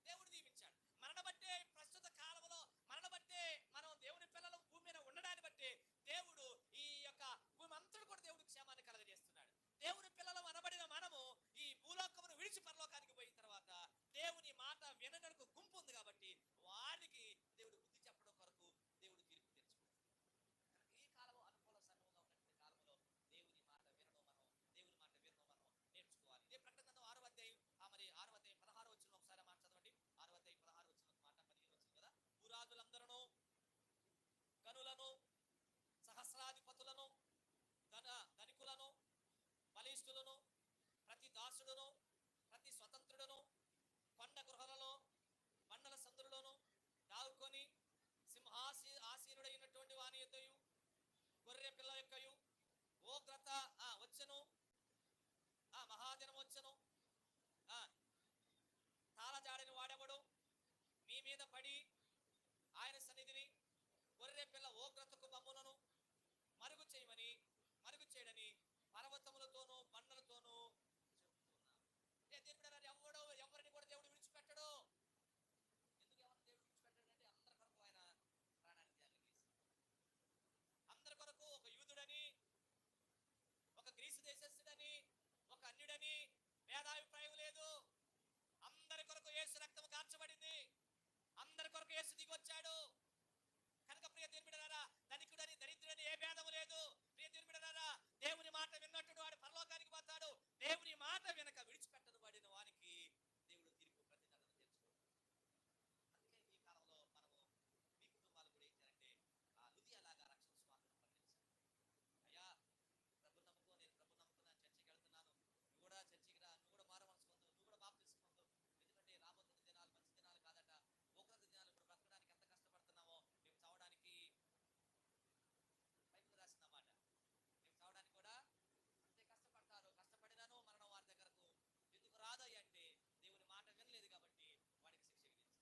దేవుడు దీవించాడు. మనను బట్టే ప్రస్తుత కాలంలో మనను బట్టే మనం దేవుని పిల్లలు భూమి మీద ఉండడాన్ని బట్టి దేవుడు ఈ యొక్క భూమి అంతటి కూడా దేవుడు క్షేమాన్ని కలగజేస్తున్నాడు. దేవుని పిల్లలు అనబడిన మనము ఈ భూలోకమును విడిచి పరలోకానికి పోయిన తర్వాత దేవుని మాట వినడానికి గుంపు ఉంది కాబట్టి వారికి దేవుడు ఉగ్రత వచ్చెను, మహాదినం వచ్చెను, తాళజాడని వాడెవడు మీ మీద పడి ఆయన సన్నిధిని గొర్రె పిల్ల ఉగ్రతకు బొమ్మలను మరుగు చేయడని పర్వతములతోనూ బండలతోనూ చెప్తున్నా. ఎవరిని కూడా దేవుడు విడిచిపెట్టడు. ఎందుకు ఎవరిని దేవుడు విడిచిపెట్టాడంటే అందరి కొరకు ఆయన ప్రాణాన్ని త్యాగం చేశాడు. అందరి కొరకు, ఒక యూదుడని, ఒక గ్రీసు దేశస్థుడని, ఒక అన్యుడని భేదాభిప్రాయం లేదు. అందరి కొరకు యేసు రక్తం కార్చబడింది. అందరి కొరకు యేసు దిగి వచ్చాడు. కనుక ప్రియ దేవుని బిడ్డలారా, ధనికుడని దరిద్రుడని ఏ భేదము లేదు. ప్రియ దేవుని బిడ్డలారా, దేవుని మాట విన్నట్టు వాడు పరలోకానికి పోతాడు. దేవుని మాట వెనక విడిచిపెట్టను పడిన వానికి దేవుడు తీర్పు ప్రతిదండన తెచ్చుకోడు. అందుకే ఈ కాలంలో మనము మీ కుటుంబాలు కూడా ఏం చేయాలంటే లుదియా లాగా రక్షణ స్వార్థను ప్రకటించాలి. అయ్యా, ప్రభు నమ్ముకో, నేను ప్రభు నమ్ముకున్నాను, చర్చికి వెళ్తున్నాను, నువ్వు కూడా చర్చికి రా, నువ్వు కూడా మారు మనసు పొందు, నువ్వు కూడా బాప్తిసం పొందు. ఎందుకంటే రాబోతున్న దినాలు మంచి దినాలు కాదట. ఉగ్రత దినాలు ఇప్పుడు బ్రతకడానికి ఎంత కష్టపడుతున్నామో, మేము చావడానికి బైబిల్ రాసిందన్నమాట. మేము చావడానికి కూడా అంతే కష్టపడతారు. కష్టపడినాను మరణం వారి దగ్గరకు ఎందుకు రాదయ్య అంటే దేవుని మాట వినలేదు కాబట్టి వాడికి శిక్ష విధించారు.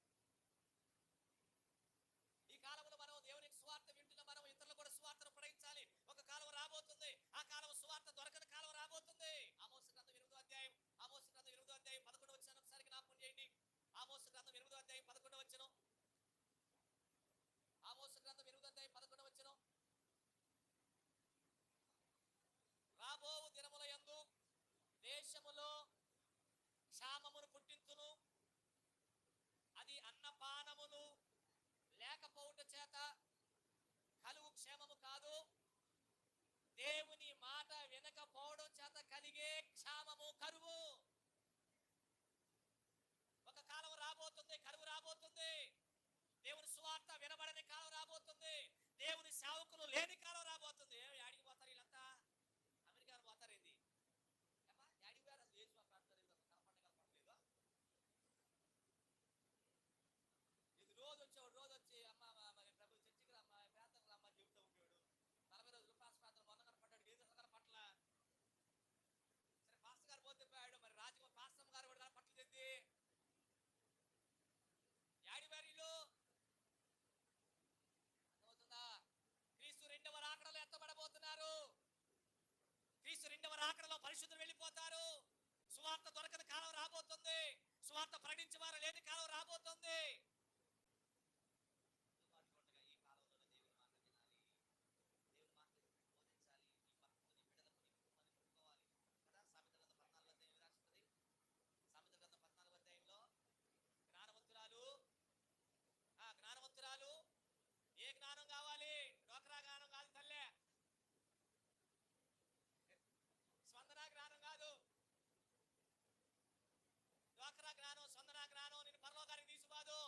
ఈ కాలంలో మనం దేవునికి సువార్త వింటున్న మనం ఇతరులు కూడా సువార్తను ప్రకటించాలి. ఒక కాలం రాబోతుంది, ఆ కాలం సువార్త దొరకని కాలం రాబోతుంది. ఆమోసు గ్రంథం 8వ అధ్యాయం 11వ వచనం ఒకసారి జ్ఞాపకం చేయండి. ఆమోసు గ్రంథం 8వ అధ్యాయం 11వ వచనం. ఆమోసు గ్రంథం 8వ అధ్యాయం 11వ వచనం. రాబో దినముల యందు దేశములో క్షామమును పుట్టించును, అది అన్నపానములు లేకపోవుట చేత కలుగు క్షేమము కాదు, దేవుని మాట వినకపోవడం చేత కలిగే క్షామము కరువు. ఒక కాలం రాబోతుంది, కరువు రాబోతుంది. దేవుని సువార్త వినబడని కాలం రాబోతుంది. దేవుని సేవకులు లేని కాలం రాబోతుంది. యాడికి పోతారు వీళ్ళంతా? అమెరికా పోతారు. ఏంది యాడికి పోయారు? అసలు ఏసు కనపడలేదా? ఇది రోజు వచ్చి అమ్మ ప్రభు చర్చికి రమ్మ, ప్రాంతంలో అమ్మ చెబుతూ ఉండేవాడు. 40 రోజులు ప్రాంతం మొన్న కనపడ్డాడు, ఏదో కనపట్ల. సరే, పాస్టర్ గారు పోతే పోయాడు, మరి రాజకుమార్ పాస్టర్ గారు కూడా కనపట్లేదు. యాడి వారిలో అర్థమవుతుందా? క్రీస్తు 2వ రాకడలో ఎత్తబడబోతున్నారు. క్రీస్తు 2వ రాకడలో పరిశుద్ధులు వెళ్ళిపోతారు. సువార్త దొరకని కాలం రాబోతుంది. సువార్త ప్రకటించే వారు లేని కాలం రాబోతుంది. ఈ కాలంలో దేవుని మాట వినాలి, దేవుని మాట బోధించాలి. ఈ భక్తుని బిడ్డలకు నీ కుటుంబాన్ని పెట్టుకోవాలి కదా. సామెతల గ్రంథం 14వ అధ్యాయం రాస్తుంది. సామెతల గ్రంథం 14వ అధ్యాయంలో జ్ఞానవంతురాలు ఏ జ్ఞానం కావాలి? డోక్రా జ్ఞానం కాదు తల్లే, స్పందన జ్ఞానం కాదు. డోక్రా జ్ఞానం, స్పందన జ్ఞానం నేను పరలోకానికి తీసుకుపోదు.